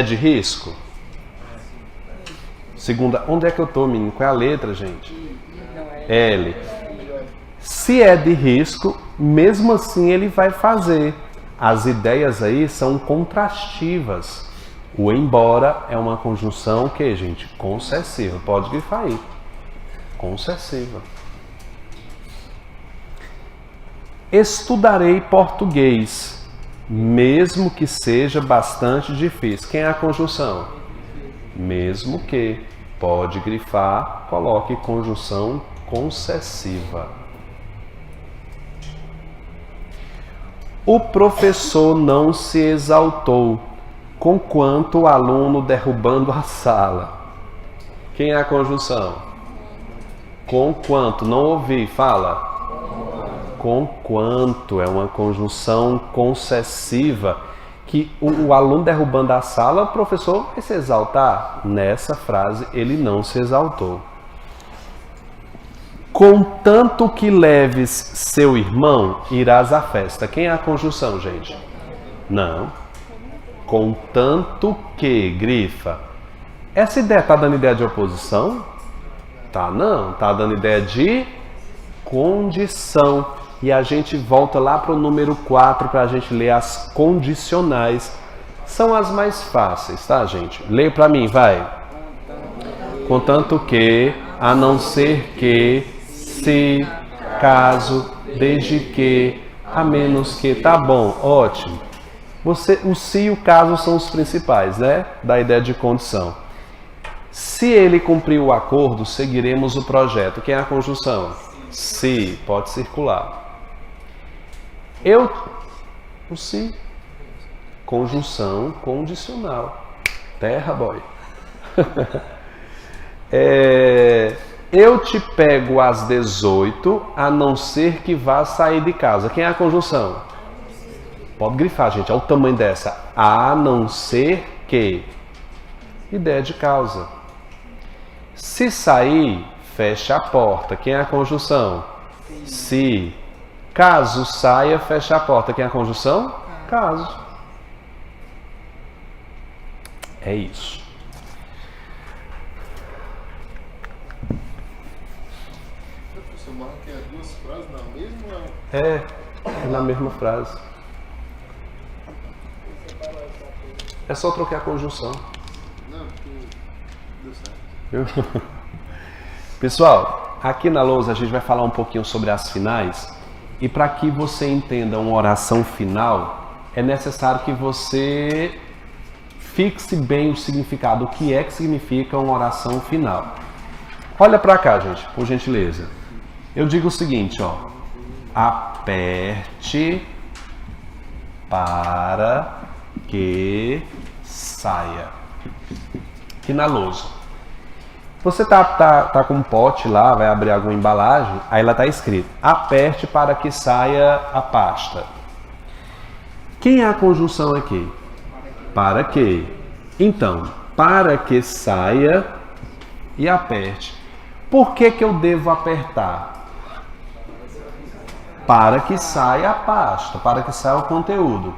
de risco? Segunda, onde é que eu tô, menino? Qual é a letra, gente? L. Se é de risco, mesmo assim ele vai fazer. As ideias aí são contrastivas. O embora é uma conjunção que, gente, concessiva. Pode grifar aí. Concessiva. Estudarei português, mesmo que seja bastante difícil. Quem é a conjunção? Mesmo que. Pode grifar, coloque conjunção concessiva. O professor não se exaltou, conquanto o aluno derrubando a sala. Quem é a conjunção? Conquanto. Não ouvi. Fala. Conquanto. É uma conjunção concessiva que o aluno derrubando a sala, o professor vai se exaltar. Nessa frase, ele não se exaltou. Contanto que leves seu irmão, irás à festa. Quem é a conjunção, gente? Não. Contanto que, grifa. Essa ideia está dando ideia de oposição? Tá, não. Está dando ideia de condição. E a gente volta lá para o número 4 para a gente ler as condicionais. São as mais fáceis, tá, gente? Leia para mim, vai. Contanto que, a não ser que, se, caso, desde que, a menos que. Tá bom, ótimo. O se e o caso são os principais, né? Da ideia de condição. Se ele cumprir o acordo, seguiremos o projeto. Quem é a conjunção? Se, pode circular. O se. Conjunção condicional. Terra, boy. Eu te pego às 18, a não ser que vá sair de casa. Quem é a conjunção? Pode grifar, gente. Olha o tamanho dessa. A não ser que. Ideia de causa. Se sair, fecha a porta. Quem é a conjunção? Se. Caso saia, fecha a porta. Quem é a conjunção? Caso. É isso. Professor, mas que é duas frases na mesma? É na mesma frase. É só trocar a conjunção. Não, porque deu certo. Pessoal, aqui na lousa a gente vai falar um pouquinho sobre as finais. E para que você entenda uma oração final, é necessário que você fixe bem o significado, o que é que significa uma oração final. Olha para cá, gente, por gentileza. Eu digo o seguinte, ó. Aperte para que saia. Aqui na lousa. Você tá com um pote lá, vai abrir alguma embalagem, aí lá tá escrito: aperte para que saia a pasta. Quem é a conjunção aqui? Para que. Então, para que saia e aperte. Por que eu devo apertar? Para que saia a pasta, para que saia o conteúdo.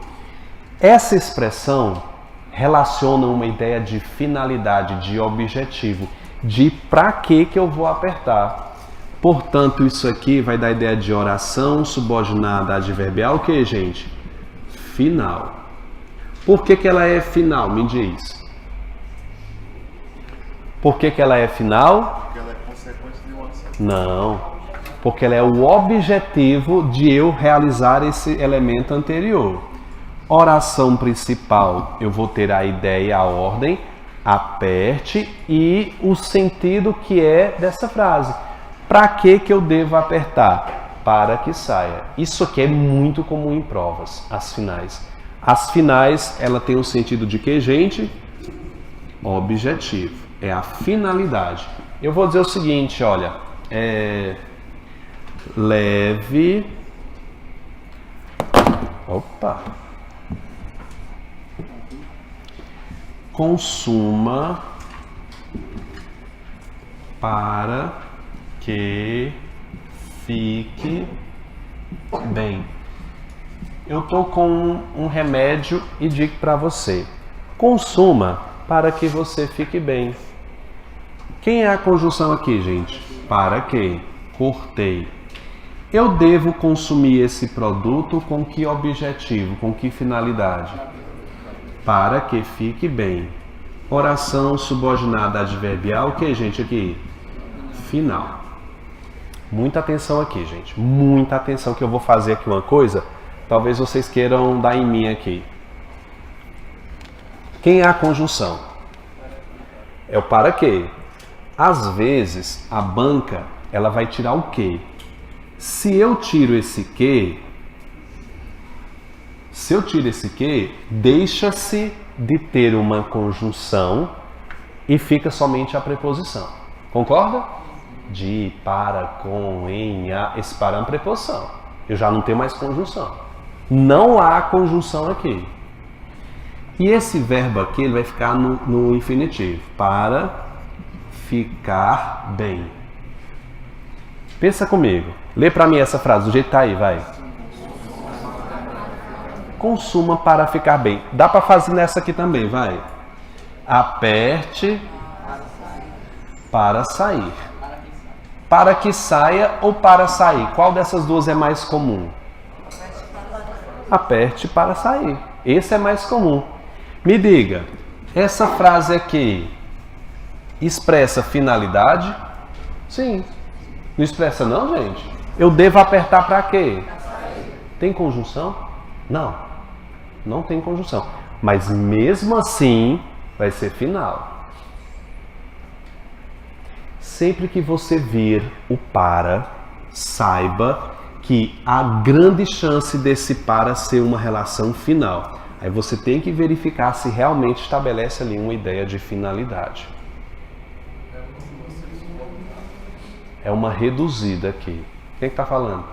Essa expressão relaciona uma ideia de finalidade, de objetivo, de para que eu vou apertar. Portanto, isso aqui vai dar a ideia de oração subordinada adverbial, o que, gente? Final. Por que ela é final? Me diz. Por que ela é final? Porque ela é consequência de uma ação. Não. Porque ela é o objetivo de eu realizar esse elemento anterior. Oração principal, eu vou ter a ideia, a ordem, aperte e o sentido que é dessa frase. Para que eu devo apertar? Para que saia. Isso aqui é muito comum em provas, as finais. As finais, ela tem o sentido de que, gente? Objetivo. É a finalidade. Eu vou dizer o seguinte, olha. Leve. Opa. Consuma para que fique bem. Eu tô com um remédio e digo para você: consuma para que você fique bem. Quem é a conjunção aqui, gente? Para que? Cortei. Eu devo consumir esse produto com que objetivo, com que finalidade? Para que fique bem. Oração subordinada adverbial, o que, gente, aqui? Final. Muita atenção aqui, gente. Muita atenção que eu vou fazer aqui uma coisa. Talvez vocês queiram dar em mim aqui. Quem é a conjunção? É o para quê. Às vezes, a banca, ela vai tirar o quê? Se eu tiro esse que, deixa-se de ter uma conjunção e fica somente a preposição. Concorda? De, para, com, em, a. Esse para é uma preposição. Eu já não tenho mais conjunção. Não há conjunção aqui. E esse verbo aqui ele vai ficar no infinitivo. Para ficar bem. Pensa comigo. Lê para mim essa frase do jeito que tá aí, vai. Consuma para ficar bem. Dá para fazer nessa aqui também, vai. Aperte para sair. Para que saia ou para sair? Qual dessas duas é mais comum? Aperte para sair. Esse é mais comum. Me diga, essa frase aqui expressa finalidade? Sim. Não expressa não, gente? Eu devo apertar para quê? Tem conjunção? Não. Não tem conjunção. Mas mesmo assim, vai ser final. Sempre que você vir o para, saiba que há grande chance desse para ser uma relação final. Aí você tem que verificar se realmente estabelece ali uma ideia de finalidade. É uma reduzida aqui. Quem está falando?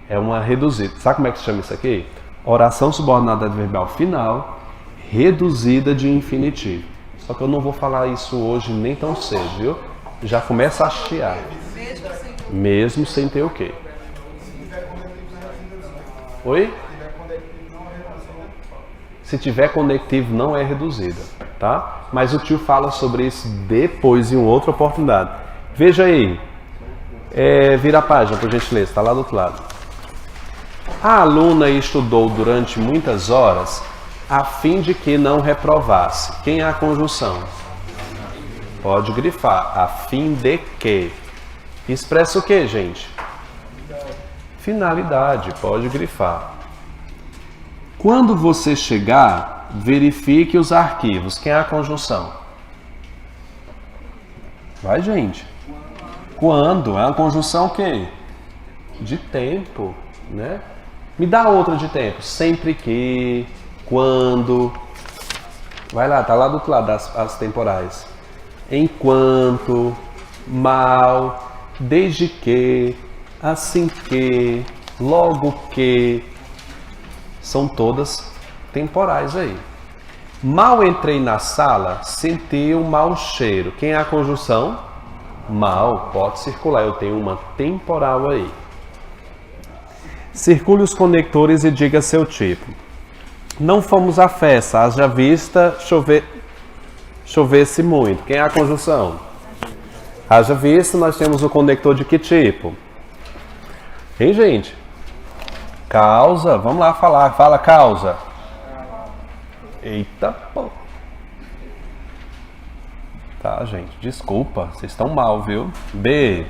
É uma reduzida. Sabe como é que se chama isso aqui? Oração subordinada adverbial final, reduzida de infinitivo. Só que eu não vou falar isso hoje nem tão cedo, viu? Já começa a chiar. Mesmo sem ter o quê? Oi? Se tiver conectivo, não é reduzida, tá? Mas o tio fala sobre isso depois, em outra oportunidade. Veja aí. Vira a página, por gentileza, está lá do outro lado. A aluna estudou durante muitas horas a fim de que não reprovasse. Quem é a conjunção? Pode grifar. A fim de que. Expressa o que, gente? Finalidade. Pode grifar. Quando você chegar, verifique os arquivos. Quem é a conjunção? Vai, gente. Quando? É uma conjunção o quê? De tempo, né? Me dá outra de tempo. Sempre que, quando. Vai lá, tá lá do outro lado as temporais. Enquanto, mal, desde que, assim que, logo que. São todas temporais aí. Mal entrei na sala, senti um mau cheiro. Quem é a conjunção? Mal, pode circular. Eu tenho uma temporal aí. Circule os conectores e diga seu tipo. Não fomos à festa, haja vista chovesse muito. Quem é a conjunção? Haja vista, nós temos o conector de que tipo? Hein, gente? Causa, vamos lá falar. Fala causa. Eita, pô. Tá, gente, desculpa, vocês estão mal, viu? B.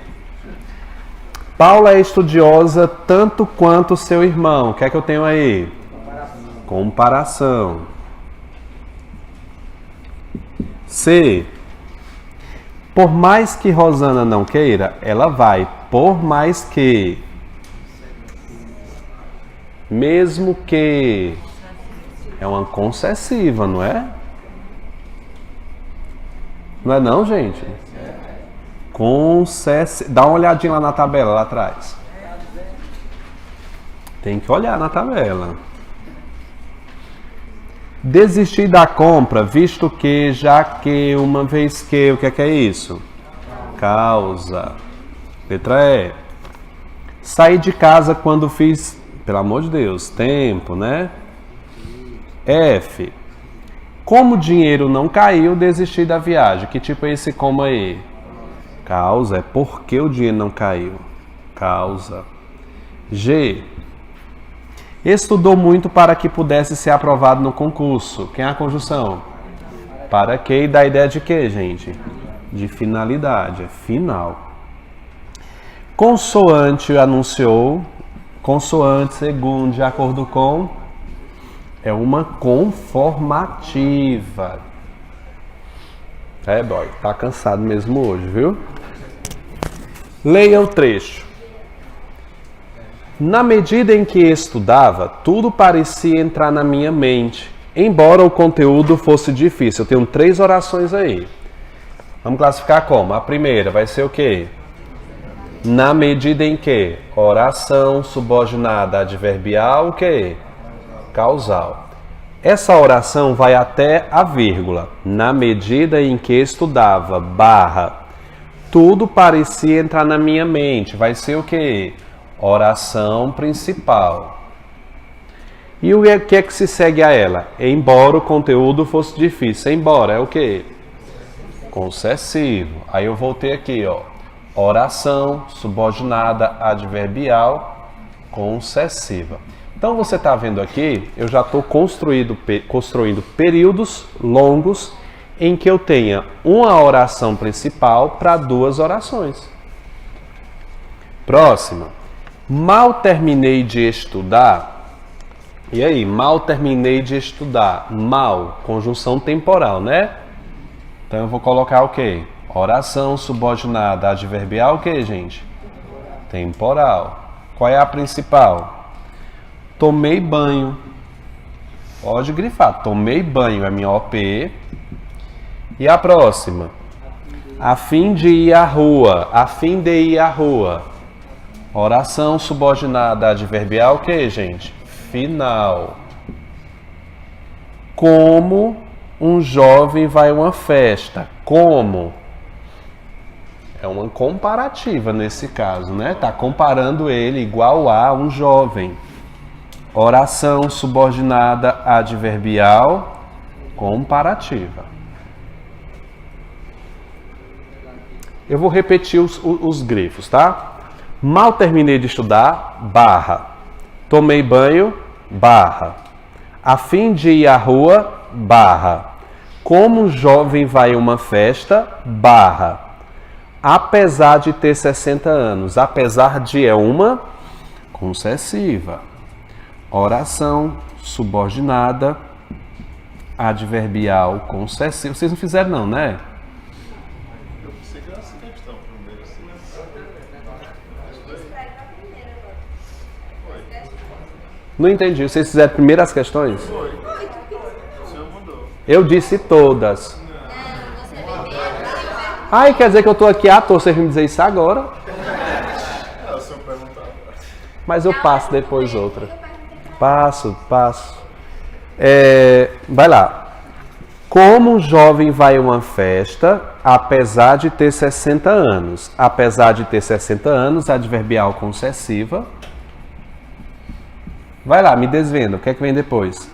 Paula é estudiosa tanto quanto seu irmão. O que é que eu tenho aí? Comparação. C. Por mais que Rosana não queira, ela vai. Por mais que. Mesmo que. É uma concessiva, não é? Não é não, gente? Dá uma olhadinha lá na tabela, lá atrás. Tem que olhar na tabela. Desistir da compra, visto que, já que, uma vez que... O que é isso? Causa. Letra E. Saí de casa quando fiz... Pelo amor de Deus, tempo, né? F. Como o dinheiro não caiu, desisti da viagem. Que tipo é esse como aí? Causa. É porque o dinheiro não caiu. Causa. G. Estudou muito para que pudesse ser aprovado no concurso. Quem é a conjunção? Para que e dá ideia de quê, gente? De finalidade. É final. Consoante anunciou. Consoante, segundo, de acordo com. É uma conformativa. Boy, tá cansado mesmo hoje, viu? Leia o trecho. Na medida em que estudava, tudo parecia entrar na minha mente, embora o conteúdo fosse difícil. Eu tenho 3 orações aí. Vamos classificar como? A primeira vai ser o quê? Na medida em que? Oração subordinada adverbial, o quê? Causal. Essa oração vai até a vírgula. Na medida em que estudava, barra. Tudo parecia entrar na minha mente. Vai ser o quê? Oração principal. E o que é que se segue a ela? Embora o conteúdo fosse difícil. Embora é o quê? Concessivo. Aí eu voltei aqui, ó. Oração subordinada adverbial concessiva. Então você está vendo aqui, eu já estou construindo períodos longos em que eu tenha uma oração principal para 2 orações. Próxima. Mal terminei de estudar. E aí, mal terminei de estudar. Mal, conjunção temporal, né? Então eu vou colocar o quê? Oração subordinada adverbial o que, gente? Temporal. Qual é a principal? Tomei banho. Pode grifar. Tomei banho é minha OP. E a próxima? A fim de ir à rua. A fim de ir à rua. Oração subordinada adverbial o que, gente? Final. Como um jovem vai a uma festa? Como? É uma comparativa nesse caso, né? Tá comparando ele igual a um jovem. Oração subordinada adverbial comparativa. Eu vou repetir os grifos, tá? Mal terminei de estudar, barra. Tomei banho, barra. A fim de ir à rua, barra. Como um jovem vai a uma festa, barra. Apesar de ter 60 anos. Apesar de é uma concessiva. Oração subordinada adverbial concessiva. Vocês não fizeram não, né? Eu pensei que era essa questão primeiro. Não entendi. Vocês fizeram primeiro as questões? Foi. O senhor mandou. Eu disse todas. Ai, quer dizer que eu tô aqui à toa, vocês vão me dizer isso agora? Ah, o senhor perguntava. Mas eu passo depois outra. Passo. Vai lá. Como um jovem vai a uma festa, apesar de ter 60 anos? Apesar de ter 60 anos, adverbial concessiva. Vai lá, me desvenda. O que é que vem depois?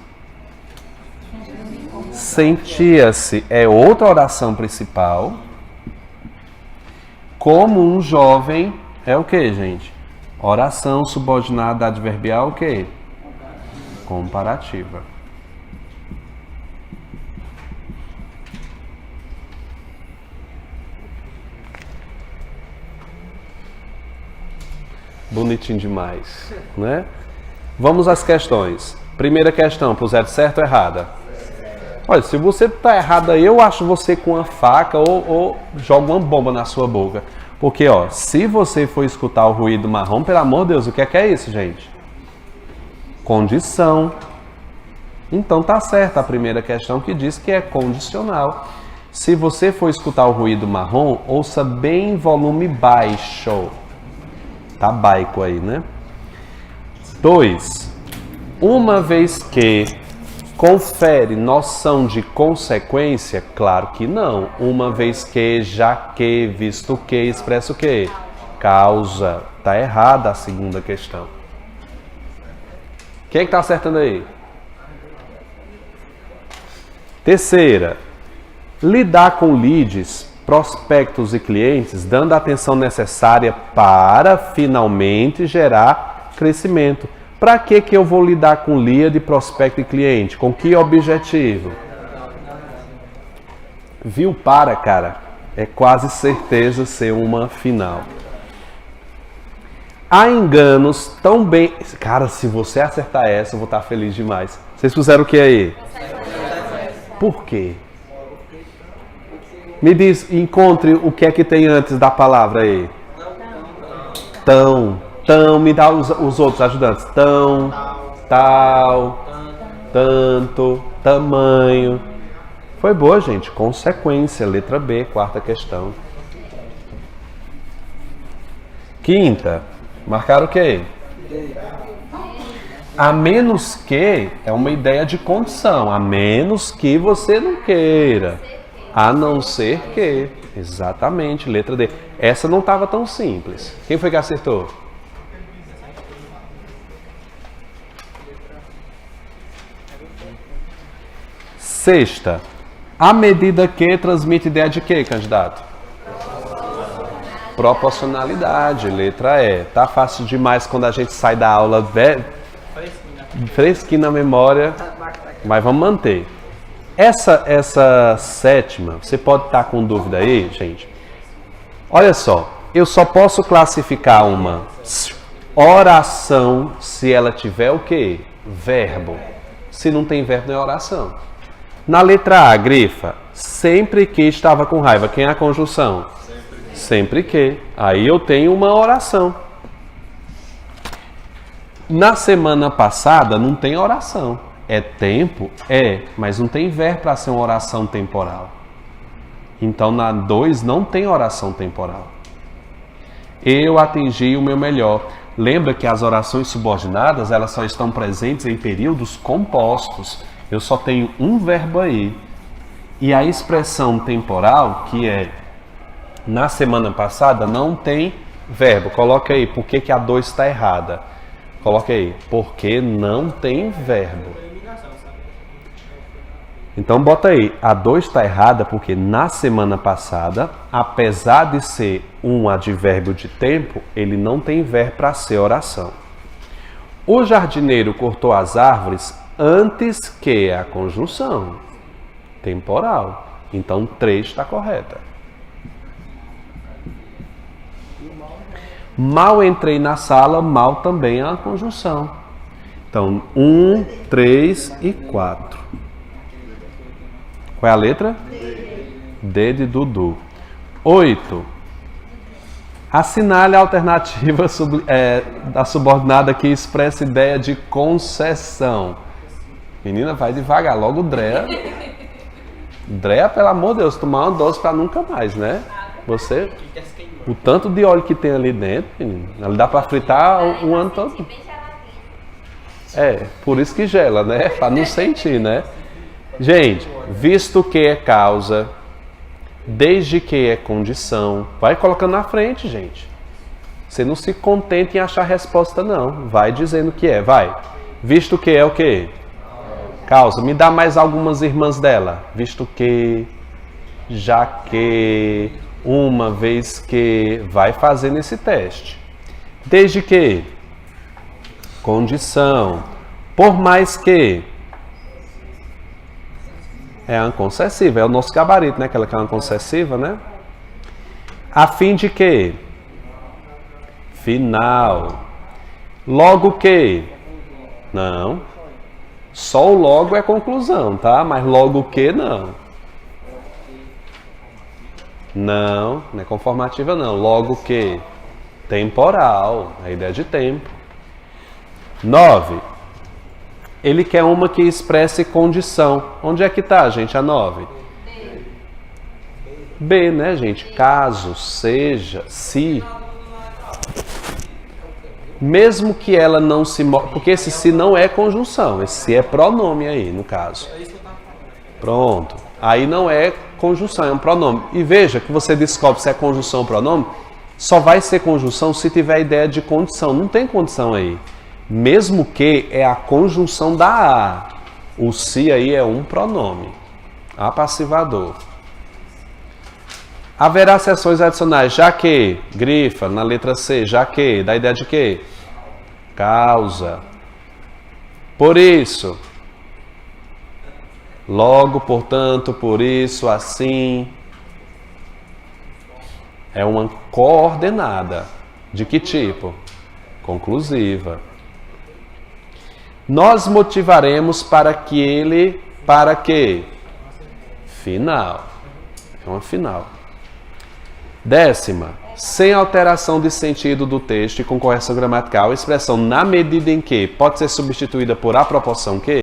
Sentia-se é outra oração principal. Como um jovem é o que, gente? Oração subordinada adverbial o que? Comparativa. Bonitinho demais, né? Vamos às questões. Primeira questão, puseram certo ou errada? Olha, se você tá errado aí, eu acho você com uma faca ou joga uma bomba na sua boca. Porque, ó, se você for escutar o ruído marrom, pelo amor de Deus, o que é isso, gente? Condição. Então tá certa a primeira questão que diz que é condicional. Se você for escutar o ruído marrom, ouça bem em volume baixo. Tá baico aí, né? 2. Uma vez que confere noção de consequência? Claro que não. Uma vez que, já que, visto que, expressa o quê? Causa. Tá errada a segunda questão. Quem é que tá acertando aí? Terceira. Lidar com leads, prospectos e clientes, dando a atenção necessária para finalmente gerar crescimento. Para que eu vou lidar com lead, prospecto e cliente? Com que objetivo? Viu para, cara? É quase certeza ser uma final. Há enganos tão bem... Cara, se você acertar essa, eu vou estar feliz demais. Vocês fizeram o que aí? Por quê? Me diz, encontre o que é que tem antes da palavra aí. Tão, me dá os outros ajudantes. Tão, tal, tanto, tamanho. Foi boa, gente. Consequência, letra B, quarta questão. Quinta, marcaram o quê? A menos que é uma ideia de condição. A menos que você não queira. A não ser que. Exatamente, letra D. Essa não estava tão simples. Quem foi que acertou? Sexta. A medida que transmite ideia de quê, candidato? Proporcionalidade, letra E. Tá fácil demais quando a gente sai da aula fresquinho na memória, mas vamos manter. Essa sétima, você pode estar com dúvida aí, gente? Olha só, eu só posso classificar uma oração se ela tiver o quê? Verbo. Se não tem verbo, não é oração. Na letra A, grifa, Sempre que estava com raiva. Quem é a conjunção? Sempre que. Aí eu tenho uma oração. Na semana passada não tem oração. É tempo? É, mas não tem verbo para ser uma oração temporal. Então na 2 não tem oração temporal. Eu atingi o meu melhor. Lembra que as orações subordinadas, elas só estão presentes em períodos compostos. Eu só tenho um verbo aí. E a expressão temporal, que é na semana passada, não tem verbo. Coloca aí, por que a 2 está errada? Coloca aí, porque não tem verbo. Então bota aí, a 2 está errada porque na semana passada, apesar de ser um advérbio de tempo, ele não tem verbo para ser oração. O jardineiro cortou as árvores antes que a conjunção temporal. Então 3 está correta. Mal entrei na sala, mal também é uma conjunção. Então 1, 3 e 4. Qual é a letra? D de Dudu. 8. Assinale a alternativa da subordinada que expressa ideia de concessão. Menina, vai devagar. Logo, Drea. Drea, pelo amor de Deus, tomar uma dose para nunca mais, né? Você, o tanto de óleo que tem ali dentro, menina, ali dá para fritar um ano todo. É, por isso que gela, né? Para não sentir, né? Gente, visto que é causa, desde que é condição, vai colocando na frente, gente. Você não se contenta em achar resposta, não. Vai dizendo que é, vai. Visto que é o quê? Causa. Me dá mais algumas irmãs dela. Visto que, já que, uma vez que, vai fazendo esse teste. Desde que, condição. Por mais que, é uma concessiva, é o nosso gabarito, né? Aquela que é uma concessiva, né? A fim de que? Final. Logo que? Não. Só o logo é conclusão, tá? Mas logo que não. Não, não é conformativa não. Logo que? Temporal, a ideia de tempo. 9. Ele quer uma que expresse condição. Onde é que tá, gente, a 9? B, né, gente? Caso, seja, se. Mesmo que ela não se... Porque esse se não é conjunção. Esse se é pronome aí, no caso. Pronto. Aí não é conjunção, é um pronome. E veja que você descobre se é conjunção ou pronome. Só vai ser conjunção se tiver a ideia de condição. Não tem condição aí. Mesmo que é a conjunção da a. O se aí é um pronome. Apassivador. Haverá seções adicionais, já que, grifa, na letra C, já que, dá ideia de quê? Causa. Por isso. Logo, portanto, por isso, assim. É uma coordenada. De que tipo? Conclusiva. Nós motivaremos para que ele, para que? Final. É uma final. 10ª. Sem alteração de sentido do texto e com correção gramatical, a expressão na medida em que pode ser substituída por a proporção que?